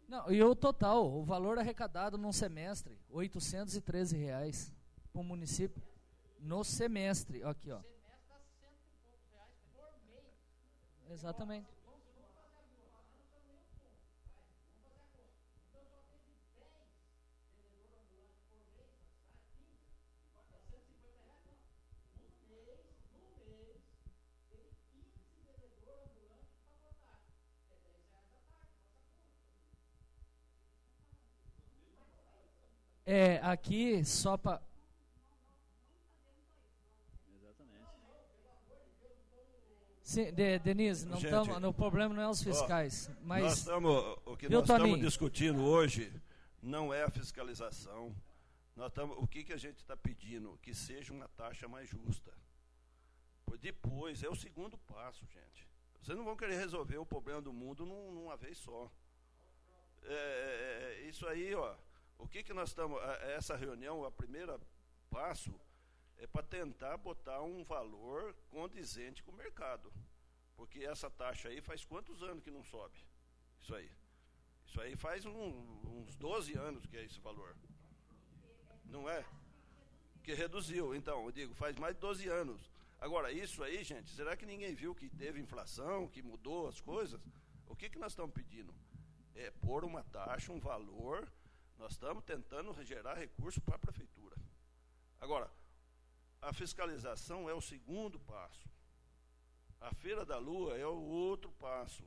Não, e o total, o valor arrecadado num semestre, R$ 813 para o município. No semestre, aqui ó. Exatamente. Aqui só para... Sim, Denise, não estamos. O problema não é os fiscais, mas o que nós estamos discutindo hoje não é a fiscalização. O que a gente está pedindo? Que seja uma taxa mais justa. Depois é o segundo passo, gente. Vocês não vão querer resolver o problema do mundo numa vez só. Isso aí, ó. O que nós estamos... Essa reunião, o primeiro passo é para tentar botar um valor condizente com o mercado. Porque essa taxa aí faz quantos anos que não sobe? Isso aí faz uns 12 anos que é esse valor. Não é? Que reduziu. Então, eu digo, faz mais de 12 anos. Agora, isso aí, gente, será que ninguém viu que teve inflação, que mudou as coisas? O que nós estamos pedindo? É pôr uma taxa, um valor. Nós estamos tentando gerar recurso para a prefeitura. Agora, a fiscalização é o segundo passo. A Feira da Lua é o outro passo.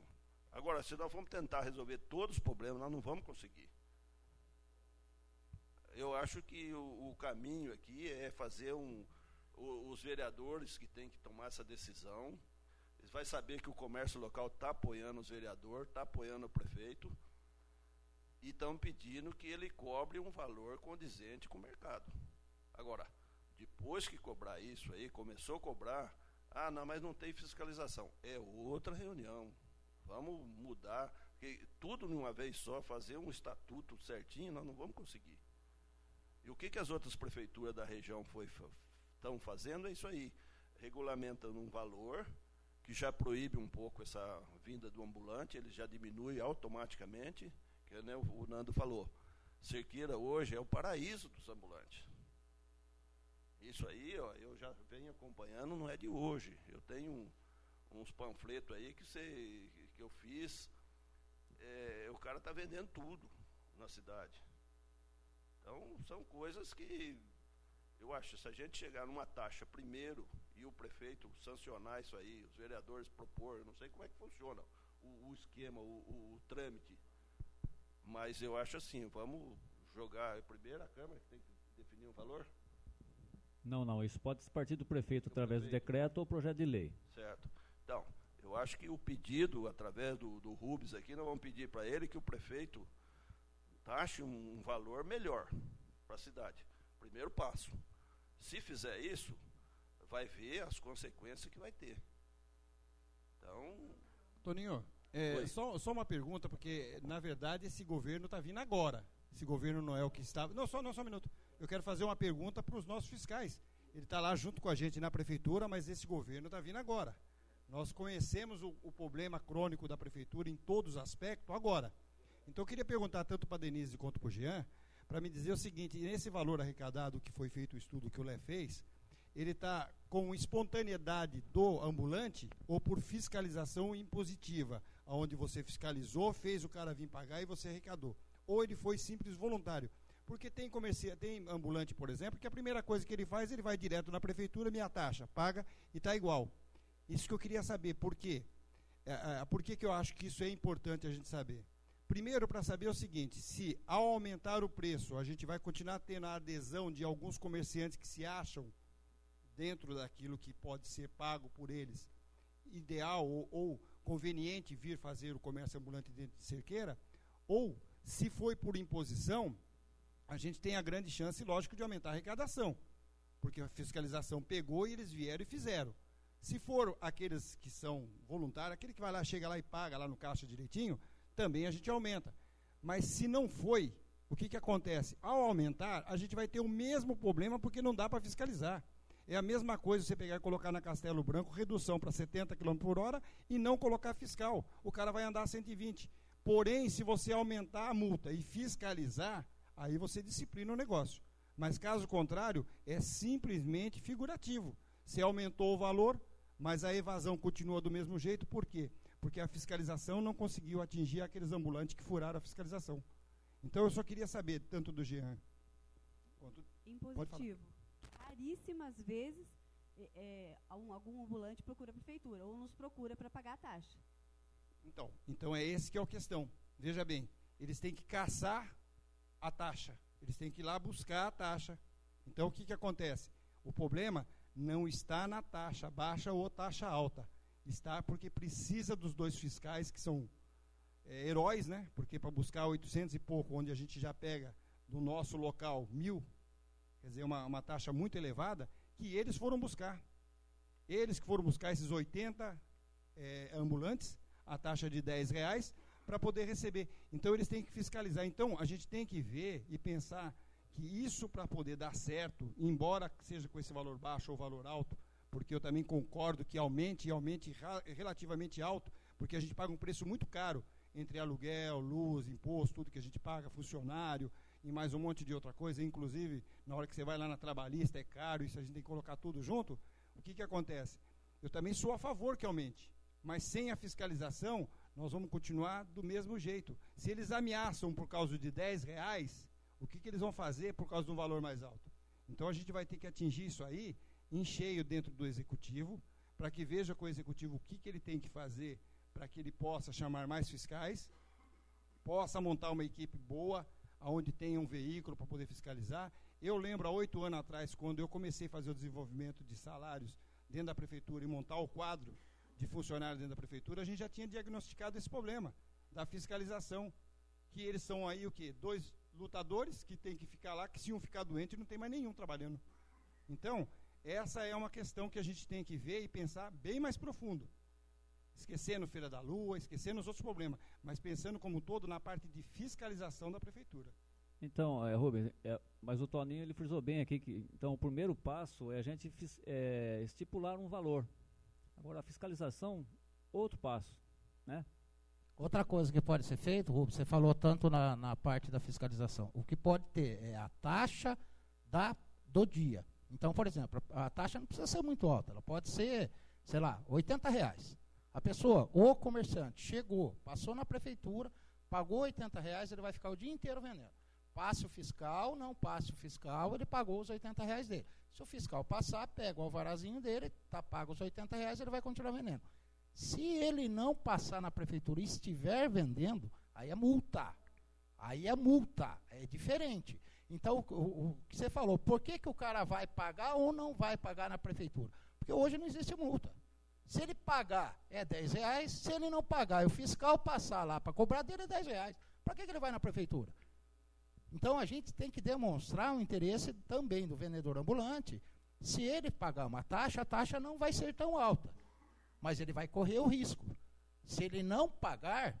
Agora, se nós vamos tentar resolver todos os problemas, nós não vamos conseguir. Eu acho que o caminho aqui é fazer os vereadores que têm que tomar essa decisão. Eles vão saber que o comércio local está apoiando os vereadores, está apoiando o prefeito. E estão pedindo que ele cobre um valor condizente com o mercado. Agora, depois que cobrar isso aí, começou a cobrar, não, mas não tem fiscalização. É outra reunião. Vamos mudar, porque tudo de uma vez só, fazer um estatuto certinho, nós não vamos conseguir. E o que as outras prefeituras da região estão fazendo é isso aí. Regulamentando um valor que já proíbe um pouco essa vinda do ambulante, ele já diminui automaticamente, que, né, o Nando falou. Cerqueira hoje é o paraíso dos ambulantes. Isso aí, ó, eu já venho acompanhando, não é de hoje. Eu tenho uns panfletos aí que eu fiz. O cara está vendendo tudo na cidade. Então, são coisas que eu acho, se a gente chegar numa taxa primeiro e o prefeito sancionar isso aí, os vereadores propor, eu não sei como é que funciona o esquema, o trâmite. Mas eu acho assim, vamos jogar primeiro a Câmara, que tem que definir um valor? Não, isso pode partir do prefeito através do decreto ou projeto de lei. Certo. Então, eu acho que o pedido, através do Rubens aqui, nós vamos pedir para ele que o prefeito taxe um valor melhor para a cidade. Primeiro passo. Se fizer isso, vai ver as consequências que vai ter. Então... Toninho, só uma pergunta, porque, na verdade, esse governo está vindo agora. Esse governo não é o que estava... Não, só um minuto. Eu quero fazer uma pergunta para os nossos fiscais. Ele está lá junto com a gente na prefeitura, mas esse governo está vindo agora. Nós conhecemos o problema crônico da prefeitura em todos os aspectos agora. Então, eu queria perguntar tanto para a Denise quanto para o Jean, para me dizer o seguinte: nesse valor arrecadado que foi feito o estudo que o Lé fez, ele está com espontaneidade do ambulante ou por fiscalização impositiva, onde você fiscalizou, fez o cara vir pagar e você arrecadou? Ou ele foi simples voluntário? Porque tem ambulante, por exemplo, que a primeira coisa que ele faz, ele vai direto na prefeitura, minha taxa, paga e está igual. Isso que eu queria saber, por quê? Por que eu acho que isso é importante a gente saber? Primeiro, para saber o seguinte: se ao aumentar o preço, a gente vai continuar tendo a adesão de alguns comerciantes que se acham dentro daquilo que pode ser pago por eles, ideal ou conveniente vir fazer o comércio ambulante dentro de Cerqueira, ou, se foi por imposição, a gente tem a grande chance, lógico, de aumentar a arrecadação, porque a fiscalização pegou e eles vieram e fizeram. Se for aqueles que são voluntários, aquele que vai lá, chega lá e paga lá no caixa direitinho, também a gente aumenta. Mas se não foi, o que acontece? Ao aumentar, a gente vai ter o mesmo problema, porque não dá para fiscalizar. É a mesma coisa você pegar e colocar na Castelo Branco redução para 70 km por hora e não colocar fiscal. O cara vai andar a 120. Porém, se você aumentar a multa e fiscalizar, aí você disciplina o negócio. Mas caso contrário, é simplesmente figurativo. Você aumentou o valor, mas a evasão continua do mesmo jeito. Por quê? Porque a fiscalização não conseguiu atingir aqueles ambulantes que furaram a fiscalização. Então, eu só queria saber, tanto do Jean quanto... Impositivo. Raríssimas vezes algum ambulante procura a prefeitura ou nos procura para pagar a taxa. Então é esse que é a questão. Veja bem, eles têm que caçar a taxa, eles têm que ir lá buscar a taxa. Então, o que acontece? O problema não está na taxa baixa ou taxa alta. Está porque precisa dos dois fiscais, que são heróis, né? Porque para buscar 800 e pouco, onde a gente já pega do nosso local 1.000, quer dizer, uma taxa muito elevada, que eles foram buscar. Eles que foram buscar esses 80 ambulantes, a taxa de R$10, para poder receber. Então, eles têm que fiscalizar. Então, a gente tem que ver e pensar que isso, para poder dar certo, embora seja com esse valor baixo ou valor alto, porque eu também concordo que aumente relativamente alto, porque a gente paga um preço muito caro entre aluguel, luz, imposto, tudo que a gente paga, funcionário e mais um monte de outra coisa, inclusive na hora que você vai lá na trabalhista é caro, isso a gente tem que colocar tudo junto. O que acontece? Eu também sou a favor que aumente, mas sem a fiscalização nós vamos continuar do mesmo jeito. Se eles ameaçam por causa de R$10, o que eles vão fazer por causa de um valor mais alto? Então a gente vai ter que atingir isso aí em cheio dentro do executivo, para que veja com o executivo o que ele tem que fazer para que ele possa chamar mais fiscais, possa montar uma equipe boa, onde tenha um veículo para poder fiscalizar. Eu lembro, há 8 anos atrás, quando eu comecei a fazer o desenvolvimento de salários dentro da prefeitura e montar o quadro de funcionários dentro da prefeitura, a gente já tinha diagnosticado esse problema da fiscalização, que eles são aí o quê? 2 lutadores que tem que ficar lá, que se um ficar doente não tem mais nenhum trabalhando. Então, essa é uma questão que a gente tem que ver e pensar bem mais profundo. Esquecendo Feira da Lua, esquecendo os outros problemas, mas pensando como um todo na parte de fiscalização da prefeitura. Então, Rubens, mas o Toninho ele frisou bem aqui que então o primeiro passo é a gente estipular um valor. Agora a fiscalização, outro passo, né? Outra coisa que pode ser feito, Rubens, você falou tanto na parte da fiscalização. O que pode ter é a taxa do dia. Então, por exemplo, a taxa não precisa ser muito alta, ela pode ser, sei lá, R$80. A pessoa, o comerciante, chegou, passou na prefeitura, pagou R$80, ele vai ficar o dia inteiro vendendo. Passe o fiscal, não passe o fiscal, ele pagou os R$80 dele. Se o fiscal passar, pega o alvarazinho dele, tá pago os R$80, ele vai continuar vendendo. Se ele não passar na prefeitura e estiver vendendo, aí é multa. Aí é multa, é diferente. Então, o que você falou, por que o cara vai pagar ou não vai pagar na prefeitura? Porque hoje não existe multa. Se ele pagar, é R$10. Se ele não pagar e o fiscal passar lá para cobrar dele, é R$10. Para que ele vai na prefeitura? Então, a gente tem que demonstrar um interesse também do vendedor ambulante. Se ele pagar uma taxa, a taxa não vai ser tão alta. Mas ele vai correr o risco. Se ele não pagar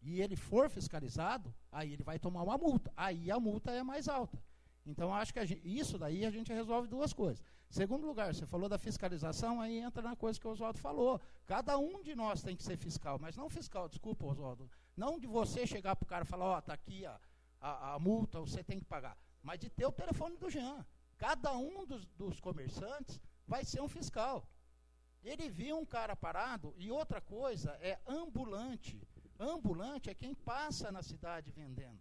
e ele for fiscalizado, aí ele vai tomar uma multa. Aí a multa é mais alta. Então, acho que isso daí a gente resolve 2 coisas. Segundo lugar, você falou da fiscalização, aí entra na coisa que o Oswaldo falou. Cada um de nós tem que ser fiscal, mas não fiscal, desculpa, Oswaldo, não de você chegar para o cara e falar, ó, está aqui a multa, você tem que pagar, mas de ter o telefone do Jean. Cada um dos comerciantes vai ser um fiscal. Ele viu um cara parado, e outra coisa é ambulante. Ambulante é quem passa na cidade vendendo.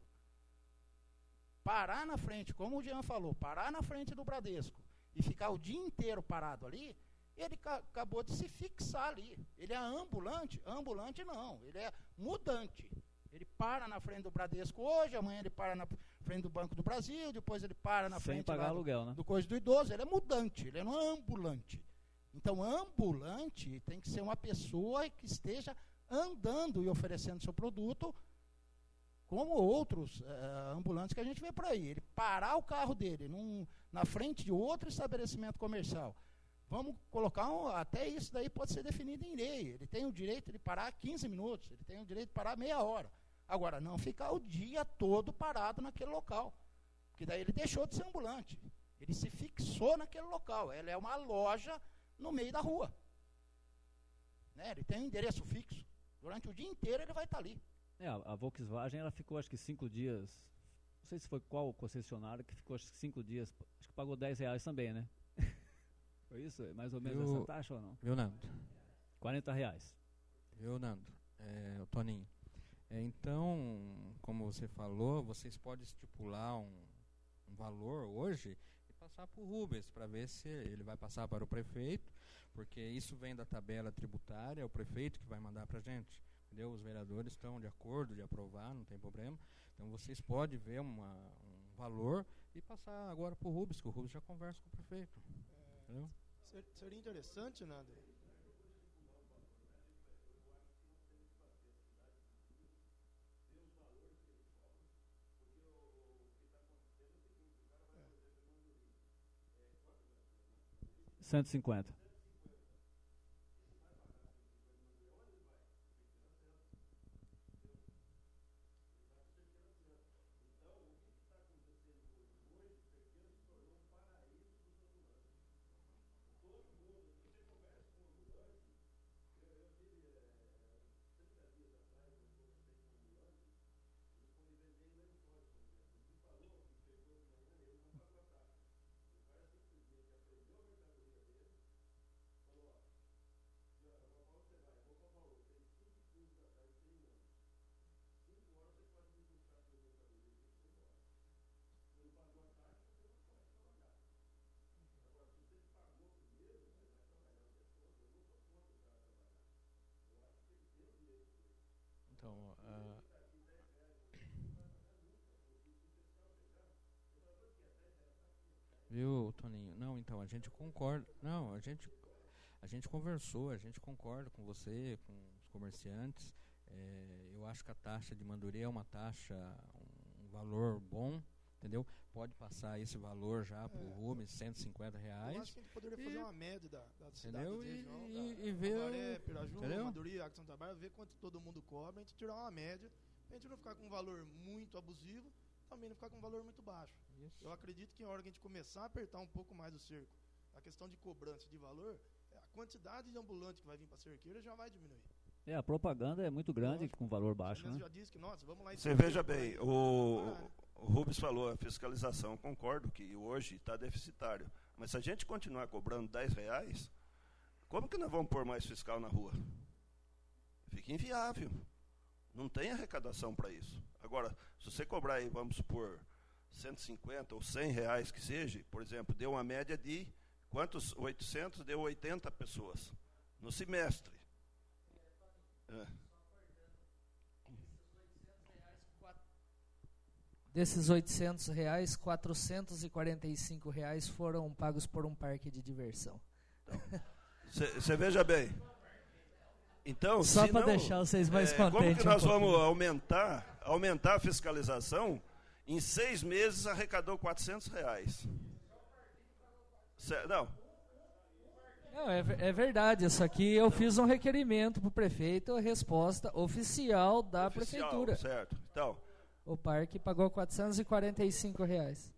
Parar na frente, como o Jean falou, parar na frente do Bradesco e ficar o dia inteiro parado ali, ele acabou de se fixar ali. Ele é ambulante? Ambulante não, ele é mudante. Ele para na frente do Bradesco hoje, amanhã ele para na frente do Banco do Brasil, depois ele para na frente pagar aluguel, né? do coisa do idoso. Ele é mudante, ele não é ambulante. Então, ambulante tem que ser uma pessoa que esteja andando e oferecendo seu produto, como outros ambulantes que a gente vê por aí. Ele parar o carro dele na frente de outro estabelecimento comercial. Vamos colocar, até isso daí pode ser definido em lei. Ele tem o direito de parar 15 minutos, ele tem o direito de parar meia hora. Agora, não ficar o dia todo parado naquele local, porque daí ele deixou de ser ambulante. Ele se fixou naquele local. Ela é uma loja no meio da rua. Né? Ele tem um endereço fixo. Durante o dia inteiro ele vai estar ali. A Volkswagen, ela ficou acho que 5 dias, não sei se foi qual concessionário que ficou acho que 5 dias, acho que pagou R$10 também, né? Foi isso? Mais ou menos essa taxa ou não? Viu, Nando? R$40. Viu, Nando? O Toninho. Então, como você falou, vocês podem estipular um valor hoje e passar para o Rubens, para ver se ele vai passar para o prefeito, porque isso vem da tabela tributária, é o prefeito que vai mandar para a gente. Entendeu? Os vereadores estão de acordo de aprovar, não tem problema. Então vocês podem ver um valor e passar agora para o Rubens, que o Rubens já conversa com o prefeito. Entendeu? Seria interessante, Nando. R$150. Então, viu, Toninho? Não, então, a gente concorda. Não, a gente conversou, a gente concorda com você, com os comerciantes. Eu acho que a taxa de Manduri é uma taxa, um valor bom, entendeu? Pode passar esse valor já para o Rubens, R$150. Eu acho que a gente poderia fazer uma média da cidade entendeu? de região, E ver, Avaré, Piraju, entendeu? Manduri, Água de Santa Bárbara, ver quanto todo mundo cobra, a gente tirar uma média, a gente não ficar com um valor muito abusivo, também não ficar com um valor muito baixo. Isso. Eu acredito que na hora que a gente começar a apertar um pouco mais o cerco, a questão de cobrança de valor, a quantidade de ambulante que vai vir para a cerqueira já vai diminuir. A propaganda é muito grande, Lógico. com valor baixo, né? Já disse que, nossa, vamos lá Você veja bem, o Rubens falou, a fiscalização, concordo que hoje está deficitário. Mas se a gente continuar cobrando R$10, como que nós vamos pôr mais fiscal na rua? Fica inviável. Não tem arrecadação para isso. Agora, se você cobrar aí, vamos supor, 150 ou R$100 que seja, por exemplo, deu uma média de quantos? 800, deu 80 pessoas no semestre. Desses R$800, R$445 foram pagos por um parque de diversão. Você veja bem. Então, só para deixar vocês mais contentes. Como que nós vamos aumentar a fiscalização? Em 6 meses arrecadou R$400. Não. Não, é verdade. Isso aqui eu fiz um requerimento para o prefeito, a resposta oficial da prefeitura. Certo. Então, o parque pagou R$445.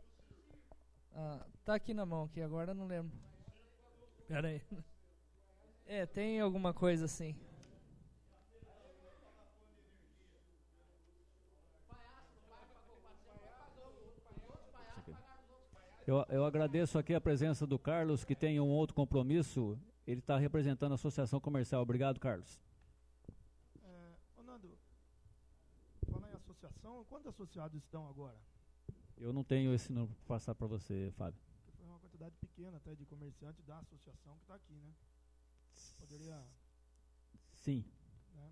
Tá aqui na mão, aqui agora eu não lembro. Pera aí. Tem alguma coisa assim. Eu agradeço aqui a presença do Carlos, que tem um outro compromisso. Ele está representando a Associação Comercial. Obrigado, Carlos. Nando, falar em associação, quantos associados estão agora? Eu não tenho esse número para passar para você, Fábio. Foi uma quantidade pequena até de comerciantes da associação que está aqui, né? Poderia... Sim. Né?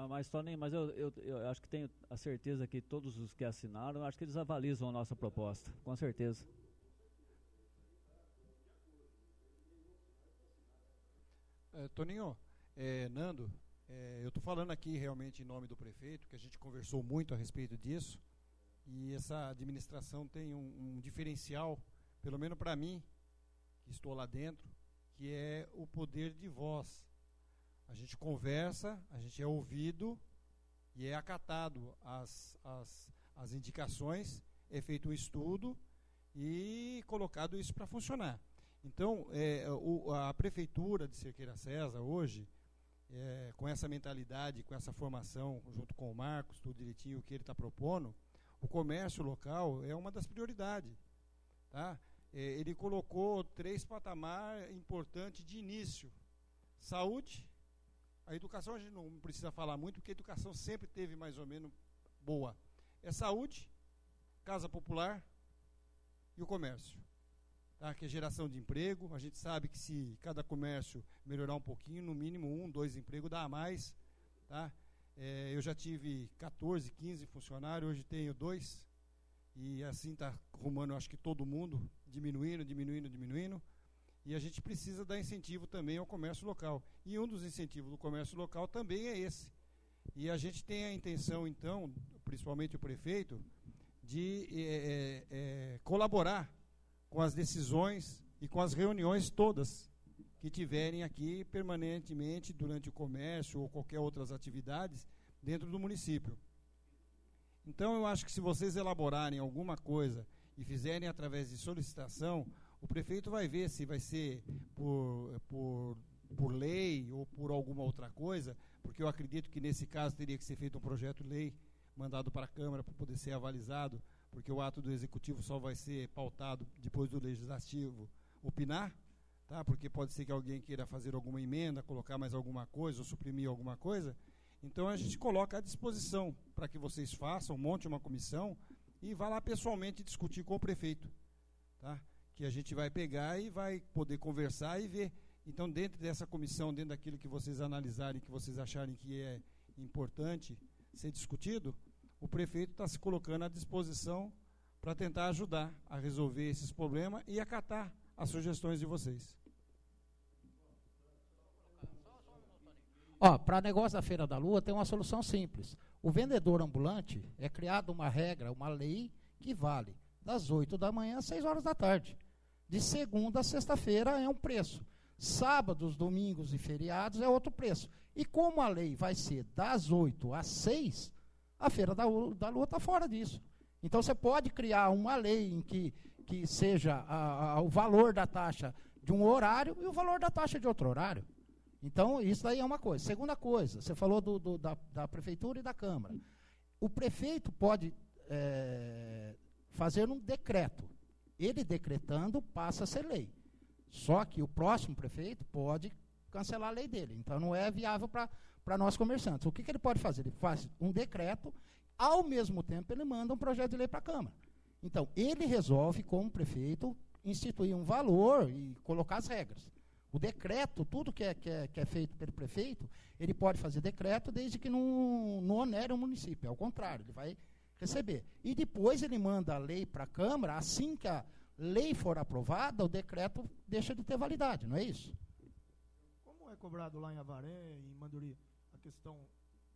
Mas Toninho, eu acho que tenho a certeza que todos os que assinaram, acho que eles avalizam a nossa proposta, com certeza. Toninho, Nando, eu estou falando aqui realmente em nome do prefeito, que a gente conversou muito a respeito disso, e essa administração tem um diferencial, pelo menos para mim, que estou lá dentro, que é o poder de voz. A gente conversa, a gente é ouvido e é acatado as indicações, é feito um estudo e colocado isso para funcionar. Então, a Prefeitura de Cerqueira César, hoje, com essa mentalidade, com essa formação, junto com o Marcos, tudo direitinho, o que ele está propondo, o comércio local é uma das prioridades. Tá? Ele colocou 3 patamares importantes de início. Saúde, a educação a gente não precisa falar muito, porque a educação sempre teve mais ou menos boa. É saúde, casa popular e o comércio. Tá? Que é geração de emprego. A gente sabe que se cada comércio melhorar um pouquinho, no mínimo 1, 2 empregos dá a mais. Tá? Eu já tive 14, 15 funcionários, hoje tenho 2. E assim está arrumando, acho que todo mundo, diminuindo. E a gente precisa dar incentivo também ao comércio local. E um dos incentivos do comércio local também é esse. E a gente tem a intenção, então, principalmente o prefeito, de colaborar com as decisões e com as reuniões todas que tiverem aqui permanentemente durante o comércio ou qualquer outras atividades dentro do município. Então, eu acho que se vocês elaborarem alguma coisa e fizerem através de solicitação, o prefeito vai ver se vai ser por lei ou por alguma outra coisa, porque eu acredito que nesse caso teria que ser feito um projeto de lei mandado para a Câmara para poder ser avalizado, porque o ato do Executivo só vai ser pautado depois do Legislativo opinar, tá? Porque pode ser que alguém queira fazer alguma emenda, colocar mais alguma coisa ou suprimir alguma coisa. Então a gente coloca à disposição para que vocês façam, monte uma comissão e vá lá pessoalmente discutir com o prefeito, tá? Que a gente vai pegar e vai poder conversar e ver. Então, dentro dessa comissão, dentro daquilo que vocês analisarem, que vocês acharem que é importante ser discutido, o prefeito está se colocando à disposição para tentar ajudar a resolver esses problemas e acatar as sugestões de vocês. Para negócio da Feira da Lua tem uma solução simples. O vendedor ambulante é criada uma regra, uma lei que vale das 8 da manhã às 6 horas da tarde. De segunda a sexta-feira é um preço. Sábados, domingos e feriados é outro preço. E como a lei vai ser das 8 às 6, a Feira da Lua está fora disso. Então você pode criar uma lei em que seja o valor da taxa de um horário e o valor da taxa de outro horário. Então, isso daí é uma coisa. Segunda coisa, você falou da Prefeitura e da Câmara. O prefeito pode fazer um decreto. Ele decretando passa a ser lei. Só que o próximo prefeito pode cancelar a lei dele. Então, não é viável para nós comerciantes. O que ele pode fazer? Ele faz um decreto, ao mesmo tempo ele manda um projeto de lei para a Câmara. Então, ele resolve, como prefeito, instituir um valor e colocar as regras. O decreto, tudo que é feito pelo prefeito, ele pode fazer decreto desde que não onere o município. Ao contrário, ele vai receber. E depois ele manda a lei para a Câmara, assim que a lei for aprovada, o decreto deixa de ter validade, não é isso? Como é cobrado lá em Avaré, em Manduri, a questão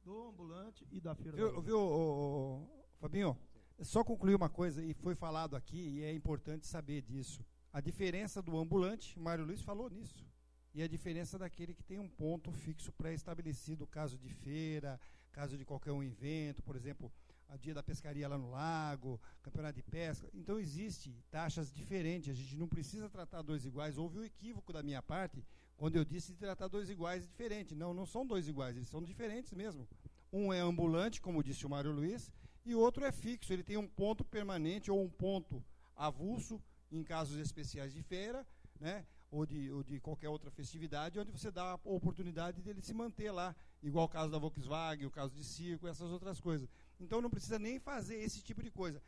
do ambulante e da feira? Viu, Fabinho? Só concluir uma coisa, e foi falado aqui, e é importante saber disso. A diferença do ambulante, o Mário Luiz falou nisso, e a diferença daquele que tem um ponto fixo pré-estabelecido, caso de feira, caso de qualquer um evento, por exemplo, a dia da pescaria lá no lago, campeonato de pesca. Então, existe taxas diferentes, a gente não precisa tratar dois iguais. Houve um equívoco da minha parte, quando eu disse de tratar dois iguais diferentes. Não são dois iguais, eles são diferentes mesmo. Um é ambulante, como disse o Mário Luiz, e o outro é fixo, ele tem um ponto permanente ou um ponto avulso, em casos especiais de feira, né, ou de qualquer outra festividade, onde você dá a oportunidade dele se manter lá, igual o caso da Volkswagen, o caso de circo, essas outras coisas. Então não precisa nem fazer esse tipo de coisa.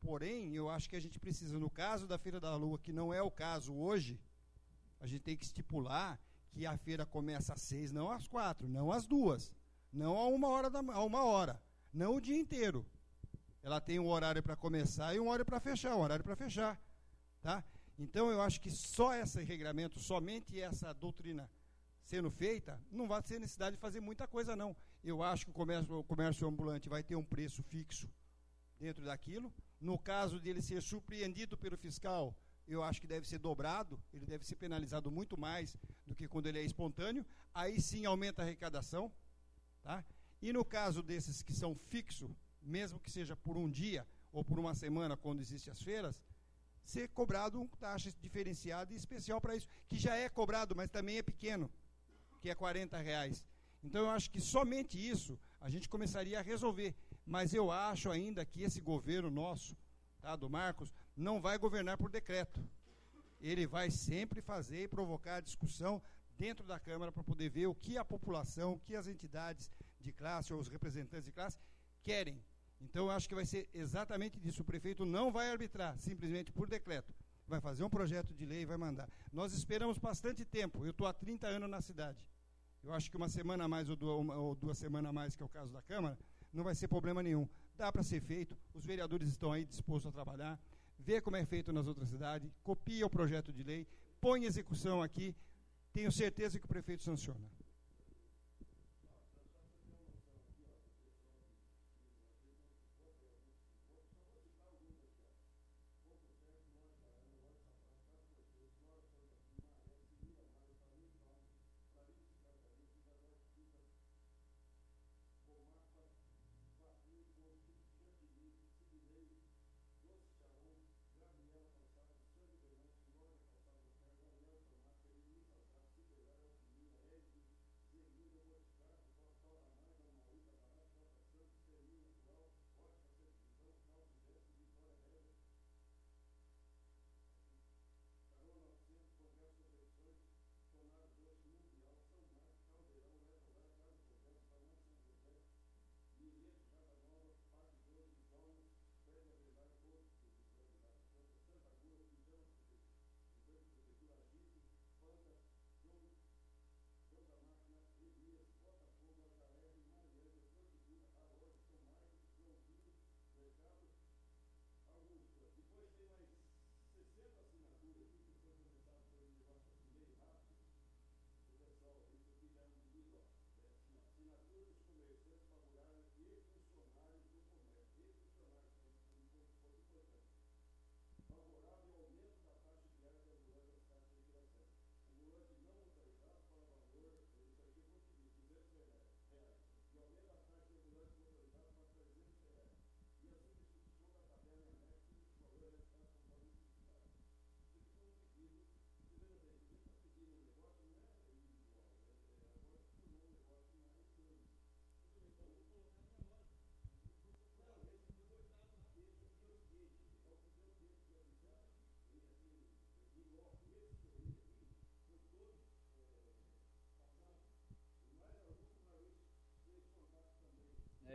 Porém, eu acho que a gente precisa, no caso da Feira da Lua, que não é o caso hoje, a gente tem que estipular que a feira começa às 6, não às 4, não às 2. Não a uma hora. Não o dia inteiro. Ela tem um horário para começar e um horário para fechar. Tá? Então, eu acho que só esse regramento, somente essa doutrina sendo feita, não vai ter necessidade de fazer muita coisa, não. Eu acho que o comércio ambulante vai ter um preço fixo dentro daquilo. No caso de ele ser surpreendido pelo fiscal, eu acho que deve ser dobrado, ele deve ser penalizado muito mais do que quando ele é espontâneo. Aí sim aumenta a arrecadação. Tá? E no caso desses que são fixos, mesmo que seja por um dia ou por uma semana, quando existem as feiras, ser cobrado taxa diferenciada e especial para isso, que já é cobrado, mas também é pequeno, que é R$40. Então eu acho que somente isso a gente começaria a resolver. Mas eu acho ainda que esse governo nosso, tá, do Marcos, não vai governar por decreto. Ele vai sempre fazer e provocar discussão dentro da Câmara para poder ver o que a população, o que as entidades de classe ou os representantes de classe querem. Então eu acho que vai ser exatamente disso. O prefeito não vai arbitrar simplesmente por decreto. Vai fazer um projeto de lei e vai mandar. Nós esperamos bastante tempo. Eu estou há 30 anos na cidade. Eu acho que uma semana a mais ou 2 semanas a mais, que é o caso da Câmara, não vai ser problema nenhum. Dá para ser feito, os vereadores estão aí dispostos a trabalhar, vê como é feito nas outras cidades, copia o projeto de lei, põe em execução aqui, tenho certeza que o prefeito sanciona.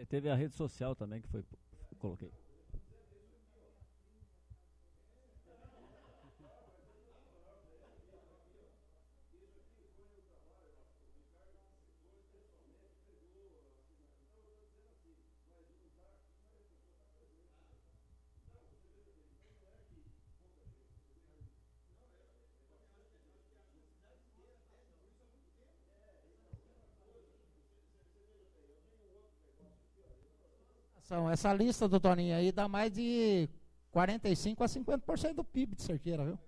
Teve a rede social também que foi, coloquei. Essa lista do Toninho aí dá mais de 45% a 50% do PIB de Cerqueira, viu?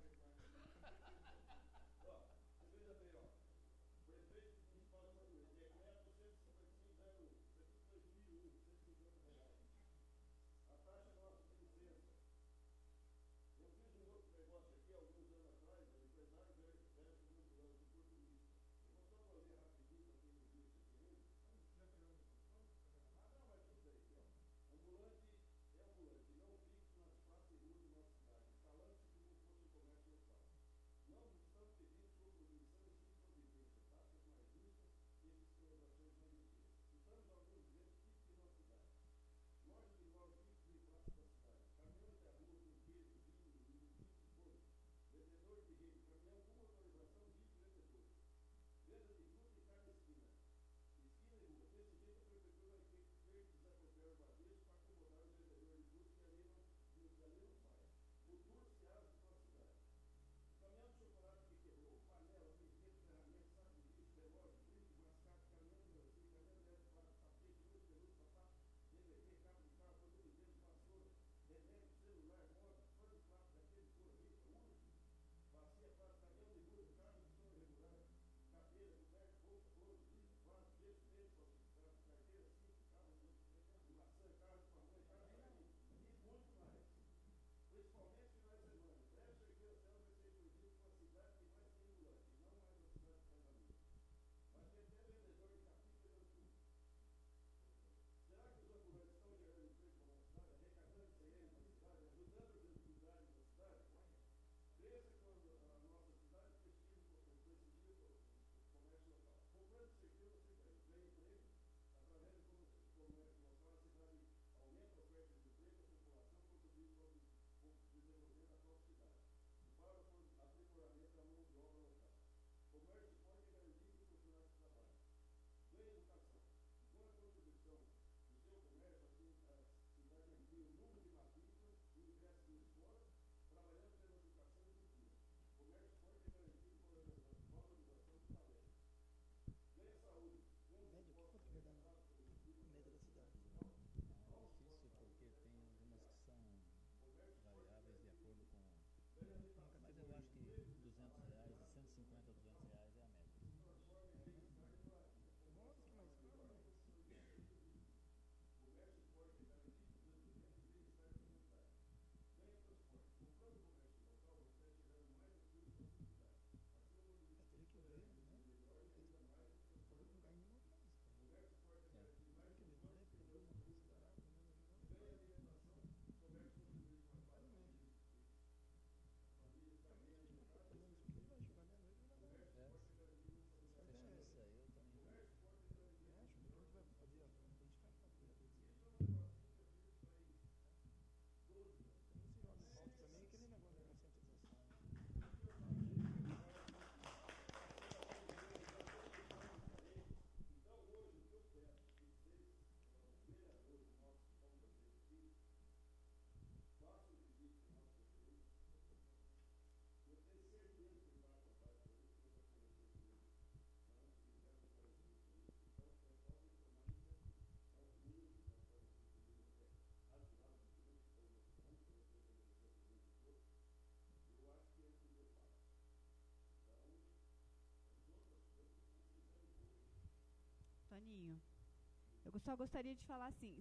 Eu só gostaria de falar assim,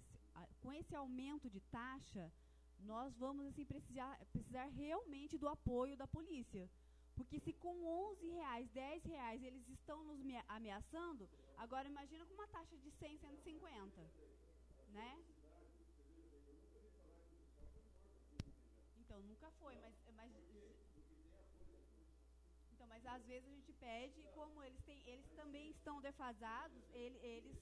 com esse aumento de taxa, nós vamos assim, precisar realmente do apoio da polícia. Porque se com R$11, R$10 eles estão nos ameaçando, agora imagina com uma taxa de 100, 150, né? Então, nunca foi, mas às vezes a gente pede, e como eles também estão defasados, eles...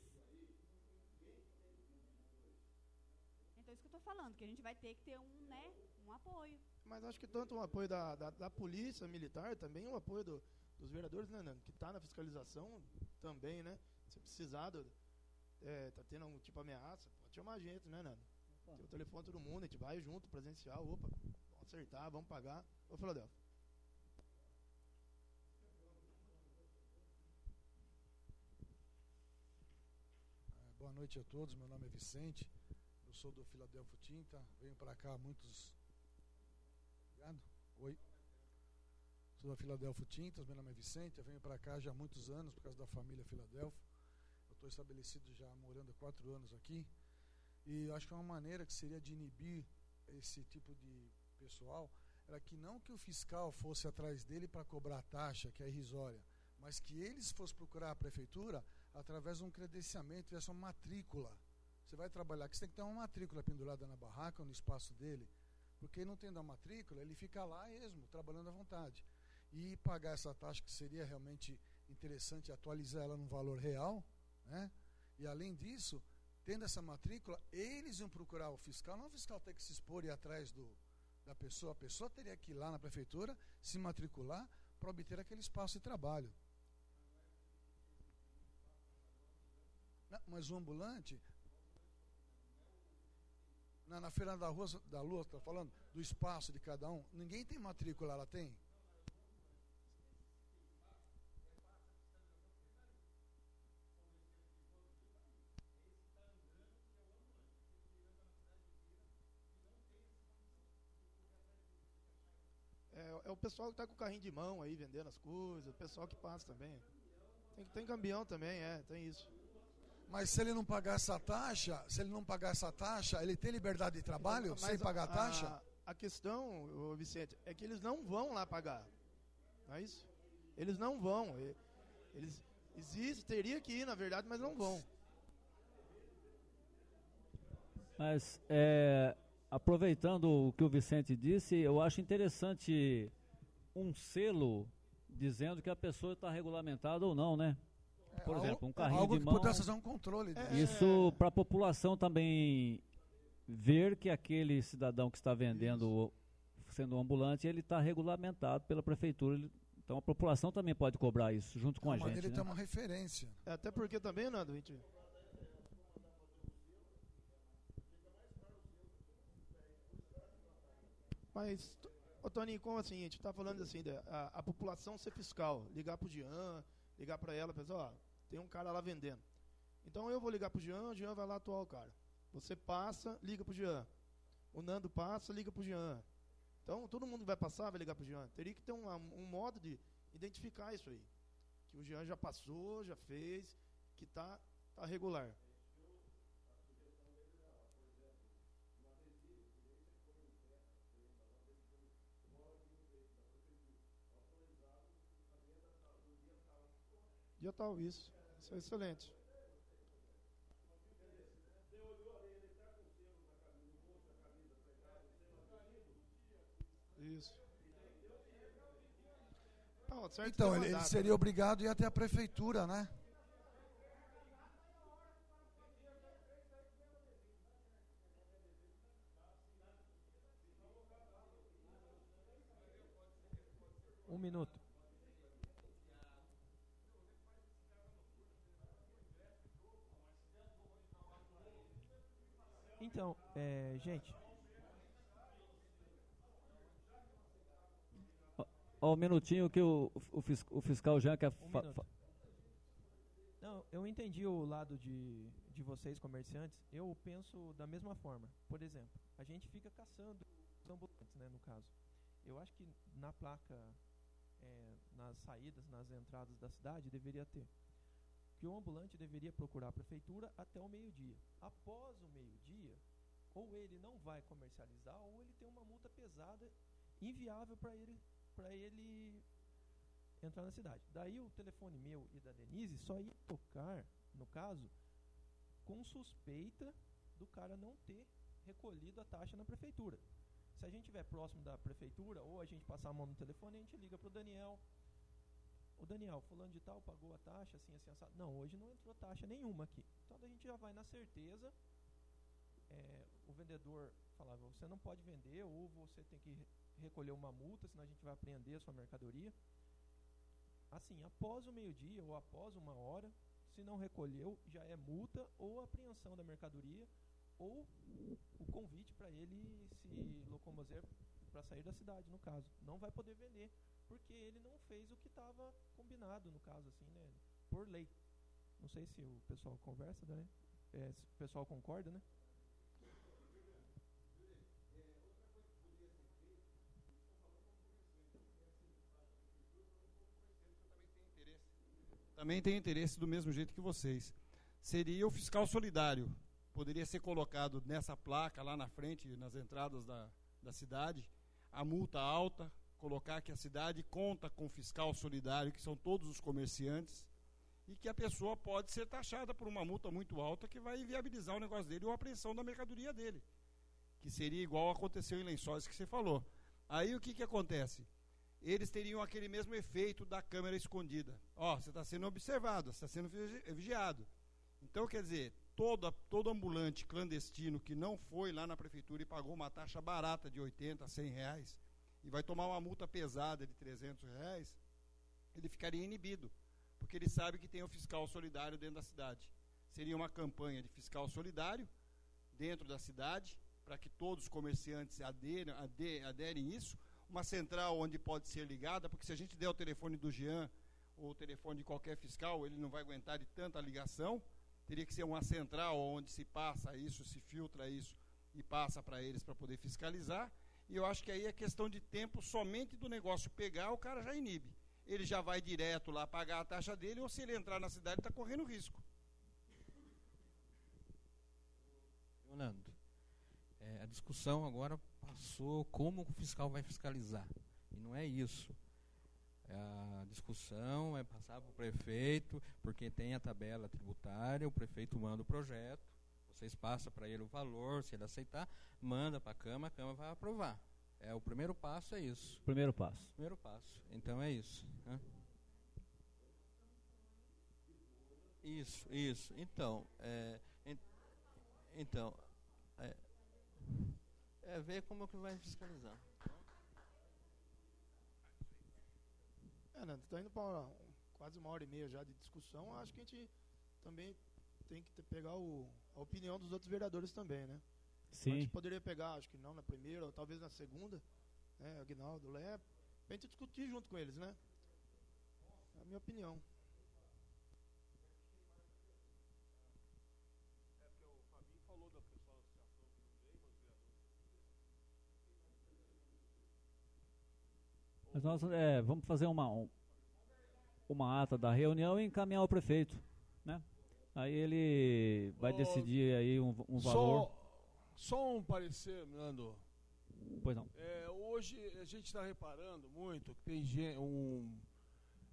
Então, isso que eu estou falando, que a gente vai ter que ter um apoio. Mas acho que tanto o apoio da polícia militar, também o apoio dos vereadores, né, Nando? Que está na fiscalização também, né? Se precisar, tá tendo algum tipo de ameaça, pode chamar a gente, né, Nando? Tem o telefone de todo mundo, a gente vai junto, presencial, opa, vamos acertar, vamos pagar. Ô, Filadélfia. Boa noite a todos, meu nome é Vicente, eu sou do Filadélfia Tinta, venho para cá há muitos... Obrigado. Oi. Sou da Filadélfia Tintas, meu nome é Vicente, eu venho para cá já há muitos anos por causa da família Filadélfia. Eu estou estabelecido já morando há 4 anos aqui e acho que uma maneira que seria de inibir esse tipo de pessoal era que não que o fiscal fosse atrás dele para cobrar a taxa, que é irrisória, mas que eles fossem procurar a prefeitura através de um credenciamento, tivesse uma matrícula. Você vai trabalhar aqui, você tem que ter uma matrícula pendurada na barraca ou no espaço dele, porque não tendo a matrícula, ele fica lá mesmo, trabalhando à vontade. E pagar essa taxa, que seria realmente interessante atualizar ela num valor real, né? E além disso, tendo essa matrícula, eles iam procurar o fiscal, não o fiscal ter que se expor e ir atrás da pessoa, a pessoa teria que ir lá na prefeitura, se matricular para obter aquele espaço de trabalho. Não, mas o ambulante, na Feira da Lua, está falando do espaço de cada um, ninguém tem matrícula, ela tem? É o pessoal que está com o carrinho de mão aí, vendendo as coisas, o pessoal que passa também. Tem caminhão também, tem isso. Mas se ele não pagar essa taxa, ele tem liberdade de trabalho sem pagar a taxa? A questão, Vicente, é que eles não vão lá pagar. Não é isso? Eles não vão. Teria que ir, na verdade, mas não vão. Mas, aproveitando o que o Vicente disse, eu acho interessante um selo dizendo que a pessoa está regulamentada ou não, né? Por exemplo, um carrinho algo de mão. Que pudesse fazer um controle disso. Isso para a população também ver que aquele cidadão que está vendendo, sendo um ambulante, ele está regulamentado pela prefeitura. Então a população também pode cobrar isso junto com a gente. Ele né? tem uma referência. Até porque também, Nando, a gente... Mas, Toninho, como assim? A gente está falando assim, a população ser fiscal, ligar para o Jean, ligar para ela, pensar, tem um cara lá vendendo. Então eu vou ligar para o Jean vai lá atuar o cara. Você passa, liga para o Jean. O Nando passa, liga para o Jean. Então todo mundo vai passar, vai ligar para o Jean. Teria que ter um modo de identificar isso aí. Que o Jean já passou, já fez, que tá regular. Dia tal, isso é excelente. Isso. Não, então, ele seria obrigado a ir até a prefeitura, né? Um minuto. Então, gente... Ó, um minutinho que o fiscal Jean quer... Não, eu entendi o lado de vocês, comerciantes. Eu penso da mesma forma. Por exemplo, a gente fica caçando os ambulantes, né, no caso. Eu acho que na placa, nas saídas, nas entradas da cidade, deveria ter. que o ambulante deveria procurar a prefeitura até o meio-dia. Após o meio-dia, ou ele não vai comercializar, ou ele tem uma multa pesada, inviável para ele entrar na cidade. Daí o telefone meu e da Denise só ia tocar, no caso, com suspeita do cara não ter recolhido a taxa na prefeitura. Se a gente estiver próximo da prefeitura, ou a gente passar a mão no telefone, a gente liga para o Daniel. O Daniel, fulano de tal, pagou a taxa, assim, assim, assado. Não, hoje não entrou taxa nenhuma aqui. Então a gente já vai na certeza. O vendedor falava, você não pode vender, ou você tem que recolher uma multa, senão a gente vai apreender a sua mercadoria. Assim, após o meio-dia ou após 1 hora, se não recolheu, já é multa ou apreensão da mercadoria, ou o convite para ele se locomover para sair da cidade, no caso. Não vai poder vender, porque ele não fez o que estava combinado, no caso, assim, né, por lei. Não sei se o pessoal conversa, né? Se o pessoal concorda, né? Também tem interesse do mesmo jeito que vocês. Seria o fiscal solidário. Poderia ser colocado nessa placa lá na frente, nas entradas da cidade, a multa alta, colocar que a cidade conta com fiscal solidário, que são todos os comerciantes, e que a pessoa pode ser taxada por uma multa muito alta que vai inviabilizar o negócio dele ou a apreensão da mercadoria dele, que seria igual aconteceu em Lençóis que você falou. Aí o que acontece? Eles teriam aquele mesmo efeito da câmera escondida. Ó, você está sendo observado, você está sendo vigiado. Então, quer dizer, todo ambulante clandestino que não foi lá na prefeitura e pagou uma taxa barata de 80, 100 reais e vai tomar uma multa pesada de 300 reais, ele ficaria inibido, porque ele sabe que tem o fiscal solidário dentro da cidade. Seria uma campanha de fiscal solidário dentro da cidade, para que todos os comerciantes aderem isso, uma central onde pode ser ligada, porque se a gente der o telefone do Jean ou o telefone de qualquer fiscal, ele não vai aguentar de tanta ligação. Teria que ser uma central onde se passa isso, se filtra isso e passa para eles para poder fiscalizar. E eu acho que aí é questão de tempo somente do negócio pegar, o cara já inibe. Ele já vai direto lá pagar a taxa dele, ou se ele entrar na cidade, está correndo risco. Leonardo, a discussão agora passou como o fiscal vai fiscalizar. E não é isso. A discussão é passar para o prefeito, porque tem a tabela tributária, o prefeito manda o projeto, vocês passam para ele o valor, se ele aceitar, manda para a Câmara vai aprovar. O primeiro passo é isso. Primeiro passo. Primeiro passo. Então é isso. Isso. Então, ver como que vai fiscalizar. Né, está indo para quase 1h30 já de discussão. Acho que a gente também tem que pegar a opinião dos outros vereadores também, né? Sim. A gente poderia pegar, acho que não na primeira, ou talvez na segunda, né, Aguinaldo, Lé, para a gente discutir junto com eles, né? É a minha opinião. Porque o Fabinho falou da pessoal da associação que não veio, mas vereadores. Mas nós vamos fazer uma ata da reunião e encaminhar ao prefeito, né? Aí ele vai decidir aí um valor. Só um parecer, Nando. Pois não. Hoje a gente está reparando muito que tem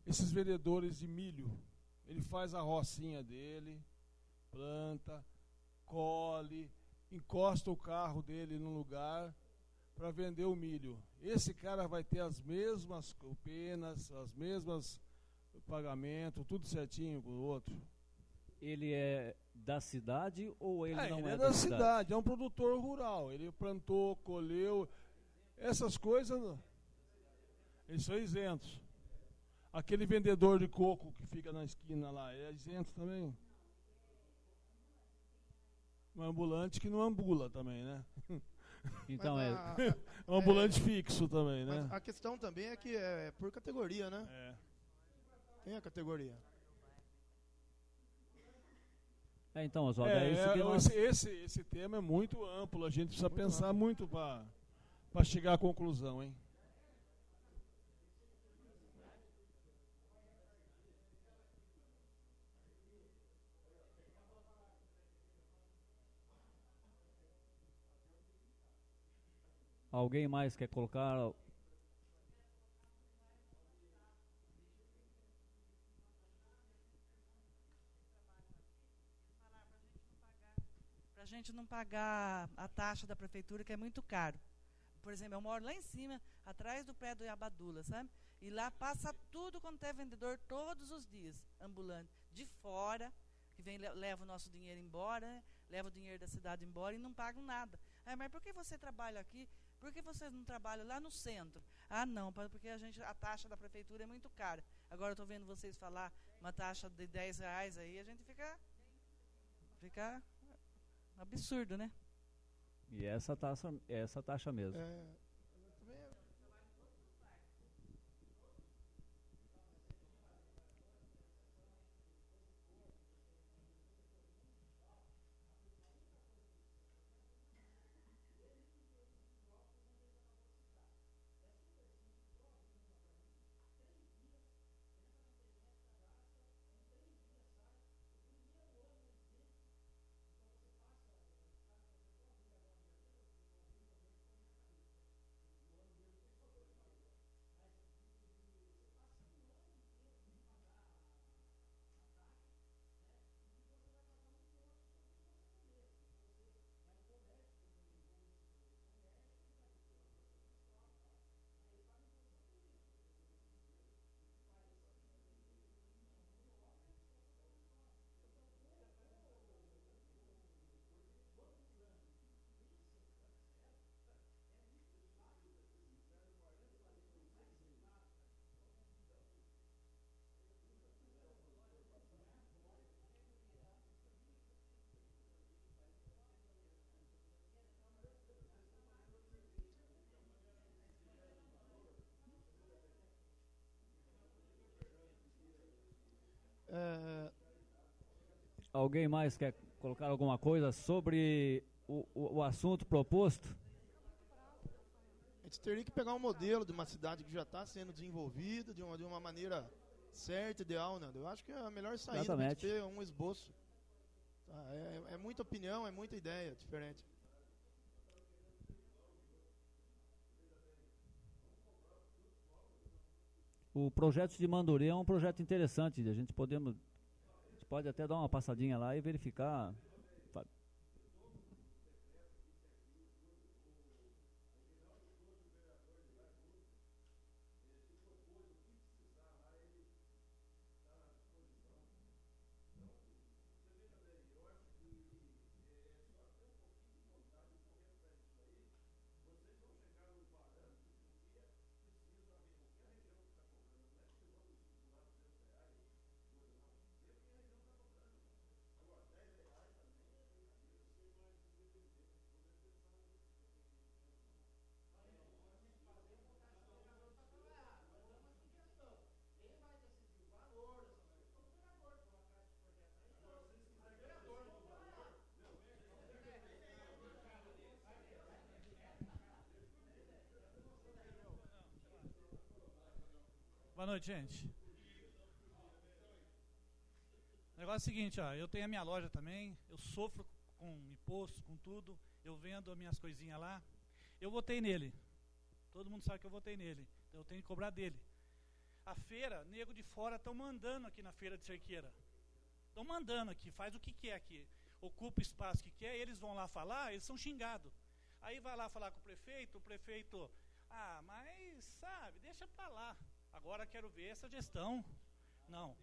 esses vendedores de milho. Ele faz a rocinha dele, planta, colhe, encosta o carro dele num lugar para vender o milho. Esse cara vai ter as mesmas penas, as mesmas pagamentos, tudo certinho com o outro. Ele é da cidade ou ele não ele é da cidade? É um produtor rural. Ele plantou, colheu, essas coisas, eles são isentos. Aquele vendedor de coco que fica na esquina lá, é isento também? Um ambulante que não ambula também, né? Então um ambulante fixo também, né? Mas a questão também é que é por categoria, né? Tem a categoria. Então, Oswaldo, é isso que nós... esse tema é muito amplo, a gente precisa pensar muito para chegar à conclusão, hein? Alguém mais quer colocar? Para a gente não pagar a taxa da prefeitura, que é muito caro. Por exemplo, eu moro lá em cima, atrás do pé do Iabadula, sabe? E lá passa tudo quanto é vendedor todos os dias, ambulante, de fora, que vem, leva o nosso dinheiro embora, né? Leva o dinheiro da cidade embora e não pagam nada. Mas por que você trabalha aqui? Por que você não trabalha lá no centro? Ah, não, porque a taxa da prefeitura é muito cara. Agora eu estou vendo vocês falar uma taxa de R$10 aí, a gente fica absurdo, né? E essa taxa mesmo. Alguém mais quer colocar alguma coisa sobre o assunto proposto? A gente teria que pegar um modelo de uma cidade que já está sendo desenvolvida de uma maneira certa, ideal, né? Eu acho que é a melhor saída é ter um esboço. Tá? É muita opinião, é muita ideia diferente. O projeto de Manduri é um projeto interessante. A gente pode até dar uma passadinha lá e verificar. Boa noite, gente. O negócio é o seguinte, ó, eu tenho a minha loja também, eu sofro com imposto, com tudo, eu vendo as minhas coisinhas lá. Eu votei nele. Todo mundo sabe que eu votei nele. Então eu tenho que cobrar dele. A feira, nego de fora estão mandando aqui na feira de Cerqueira. Estão mandando aqui, faz o que quer aqui. Ocupa o espaço que quer, eles vão lá falar, eles são xingados. Aí vai lá falar com o prefeito, mas sabe, deixa pra lá. Agora quero ver essa gestão. Não.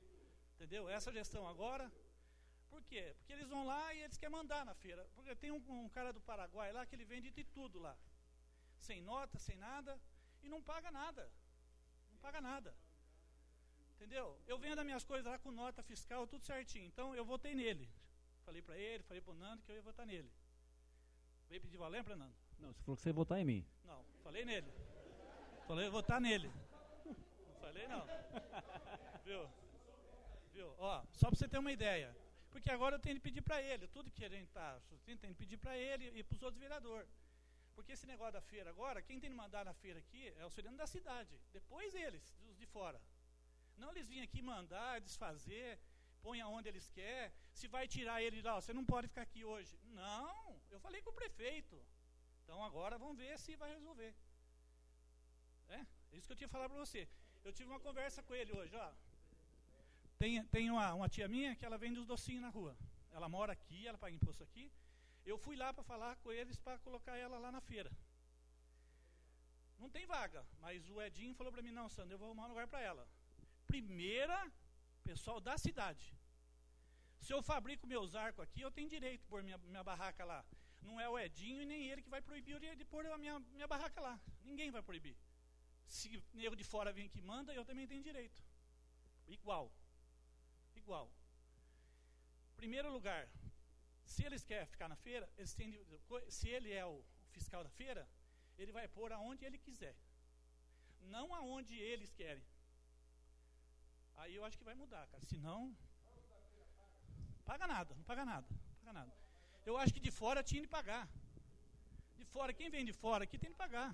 Entendeu? Essa gestão agora. Por quê? Porque eles vão lá e eles querem mandar na feira. Porque tem um cara do Paraguai lá que ele vende de tudo lá. Sem nota, sem nada. E não paga nada. Não paga nada. Entendeu? Eu vendo as minhas coisas lá com nota fiscal, tudo certinho. Então eu votei nele. Falei pra ele, falei pro Nando que eu ia votar nele. Veio pedir valendo pra Nando? Não, você falou que você ia votar em mim. Não, falei nele. Falei votar nele. Falei não. Viu? Ó, só para você ter uma ideia. Porque agora eu tenho que pedir para ele. Tudo que a gente está tem que pedir para ele e para os outros vereadores. Porque esse negócio da feira agora, quem tem que mandar na feira aqui é o sereno da cidade. Depois eles, os de fora. Não eles vêm aqui mandar, desfazer, põe aonde eles querem. Se vai tirar ele lá, você não pode ficar aqui hoje. Não, eu falei com o prefeito. Então agora vamos ver se vai resolver. É isso que eu tinha falado para você. Eu tive uma conversa com ele hoje, ó. Tem uma tia minha que ela vende os docinhos na rua. Ela mora aqui, ela paga imposto aqui. Eu fui lá para falar com eles para colocar ela lá na feira. Não tem vaga, mas o Edinho falou para mim, não, Sandro, eu vou arrumar um lugar para ela. Primeira, pessoal da cidade. Se eu fabrico meus arcos aqui, eu tenho direito de pôr minha barraca lá. Não é o Edinho e nem ele que vai proibir de pôr a minha barraca lá. Ninguém vai proibir. Se nego de fora vem que manda, eu também tenho direito. Igual. Primeiro lugar, se eles querem ficar na feira, se ele é o fiscal da feira, ele vai pôr aonde ele quiser. Não aonde eles querem. Aí eu acho que vai mudar, cara. Senão, não paga nada. Eu acho que de fora tinha de pagar. De fora, quem vem de fora aqui tem de pagar.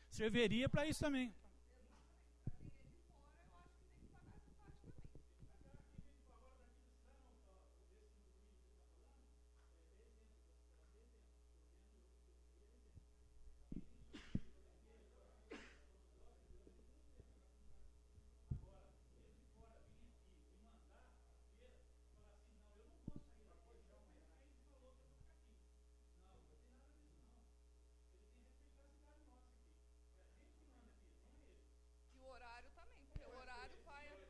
Serviria para isso também. E o horário também, porque o horário vai até...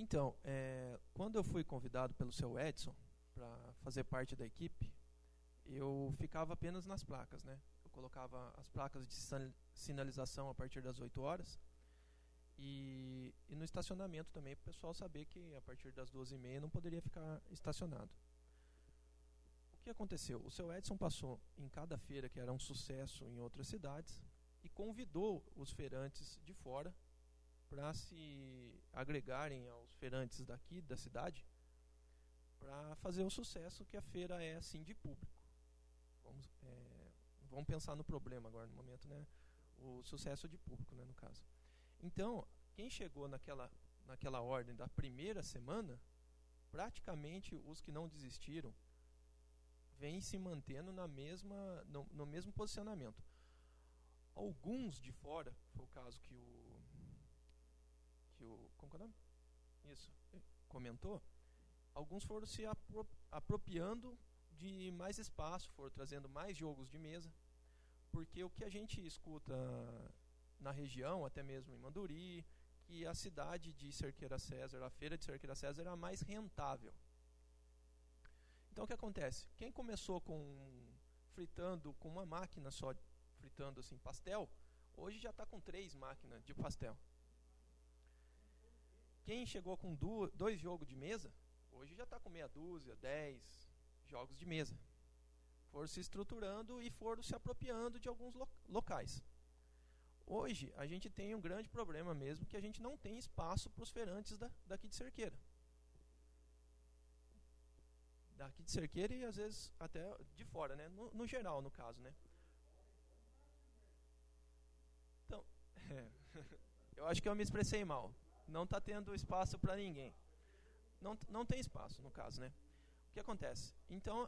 Então, quando eu fui convidado pelo seu Edson para fazer parte da equipe, eu ficava apenas nas placas, né? Eu colocava as placas de sinalização a partir das 8 horas e no estacionamento também, para o pessoal saber que a partir das 12h30 não poderia ficar estacionado. O que aconteceu? O seu Edson passou em cada feira, que era um sucesso em outras cidades, e convidou os feirantes de fora para se agregarem aos feirantes daqui da cidade para fazer o sucesso que a feira é assim de público. Vamos pensar no problema agora no momento, né? O sucesso de público, né, no caso. Então, quem chegou naquela ordem da primeira semana, praticamente os que não desistiram vêm se mantendo no mesmo posicionamento. Alguns de fora, foi o caso que o como é o nome? Isso, comentou, alguns foram se apropriando de mais espaço, foram trazendo mais jogos de mesa, porque o que a gente escuta na região, até mesmo em Manduri, que a cidade de Cerqueira César, a feira de Cerqueira César era mais rentável. Então o que acontece? Quem começou fritando com uma máquina só, fritando assim pastel, hoje já está com 3 máquinas de pastel. Quem chegou com 2 jogos de mesa, hoje já está com meia dúzia, 10 jogos de mesa. Foram se estruturando e foram se apropriando de alguns locais. Hoje, a gente tem um grande problema mesmo, que a gente não tem espaço para os feirantes daqui de Cerqueira. Daqui de Cerqueira e às vezes até de fora, né? No geral, no caso, né? Então, eu acho que eu me expressei mal. Não está tendo espaço para ninguém. Não tem espaço, no caso, né? O que acontece? Então,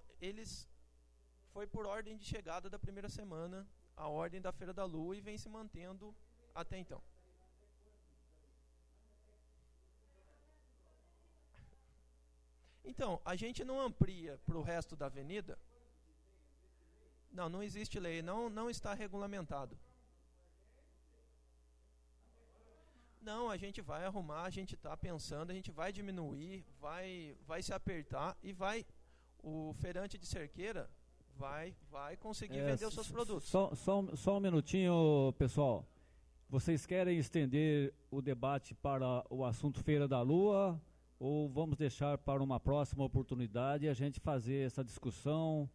foi por ordem de chegada da primeira semana, a ordem da Feira da Lua, e vem se mantendo até então. Então, a gente não amplia para o resto da avenida. Não, não existe lei, não está regulamentado. Não, a gente vai arrumar, a gente está pensando, a gente vai diminuir, vai se apertar e o feirante de Cerqueira vai conseguir vender os seus produtos. Só um minutinho, pessoal. Vocês querem estender o debate para o assunto Feira da Lua ou vamos deixar para uma próxima oportunidade a gente fazer essa discussão,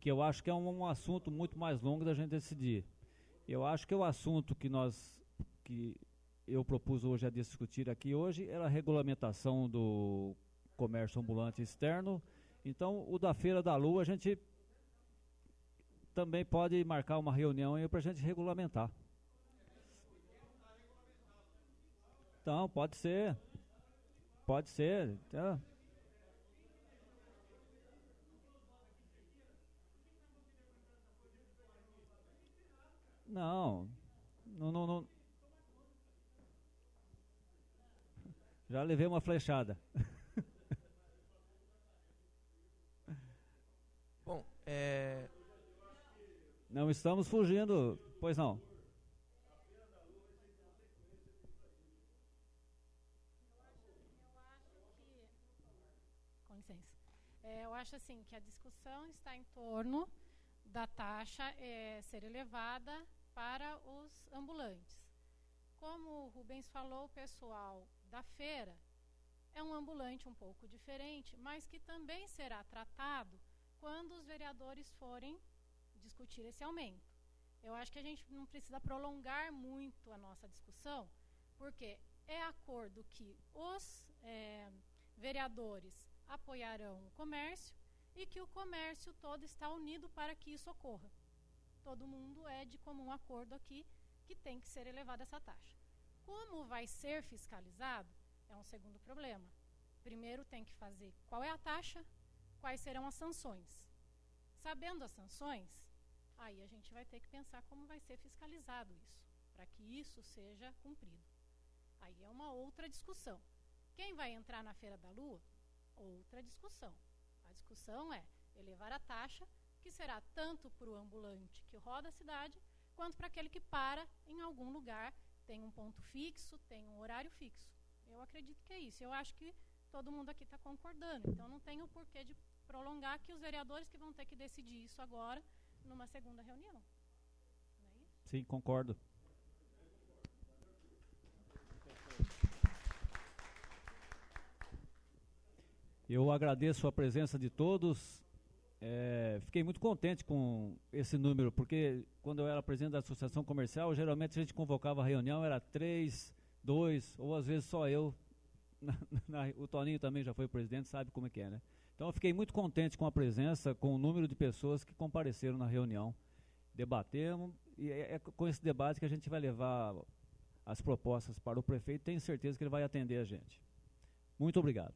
que eu acho que é um assunto muito mais longo da gente decidir. Eu acho que o assunto que eu propus hoje a discutir aqui hoje era a regulamentação do comércio ambulante externo. Então, o da Feira da Lua, a gente também pode marcar uma reunião aí para a gente regulamentar. Então, pode ser. Pode ser. Tá. Não. Já levei uma flechada. Bom, Não estamos fugindo, pois não. Com licença. Eu acho assim que a discussão está em torno da taxa ser elevada para os ambulantes. Como o Rubens falou, o pessoal da feira é um ambulante um pouco diferente, mas que também será tratado quando os vereadores forem discutir esse aumento. Eu acho que a gente não precisa prolongar muito a nossa discussão, porque é acordo que os vereadores apoiarão o comércio e que o comércio todo está unido para que isso ocorra. Todo mundo é de comum acordo aqui que tem que ser elevada essa taxa. Como vai ser fiscalizado é um segundo problema. Primeiro tem que fazer qual é a taxa, quais serão as sanções. Sabendo as sanções, aí a gente vai ter que pensar como vai ser fiscalizado isso, para que isso seja cumprido. Aí é uma outra discussão. Quem vai entrar na Feira da Lua? Outra discussão. A discussão é elevar a taxa, que será tanto para o ambulante que roda a cidade, quanto para aquele que para em algum lugar, tem um ponto fixo, tem um horário fixo. Eu acredito que é isso. Eu acho que todo mundo aqui está concordando. Então não tem o porquê de prolongar, que os vereadores que vão ter que decidir isso agora, numa segunda reunião. Não é isso? Sim, concordo. Eu agradeço a presença de todos. Fiquei muito contente com esse número, porque quando eu era presidente da associação comercial, geralmente a gente convocava a reunião, era 3, 2, ou às vezes só eu. O Toninho também já foi presidente, sabe como é que é, né? Então eu fiquei muito contente com a presença, com o número de pessoas que compareceram na reunião. Debatemos, e é com esse debate que a gente vai levar as propostas para o prefeito. Tenho certeza que ele vai atender a gente. Muito obrigado.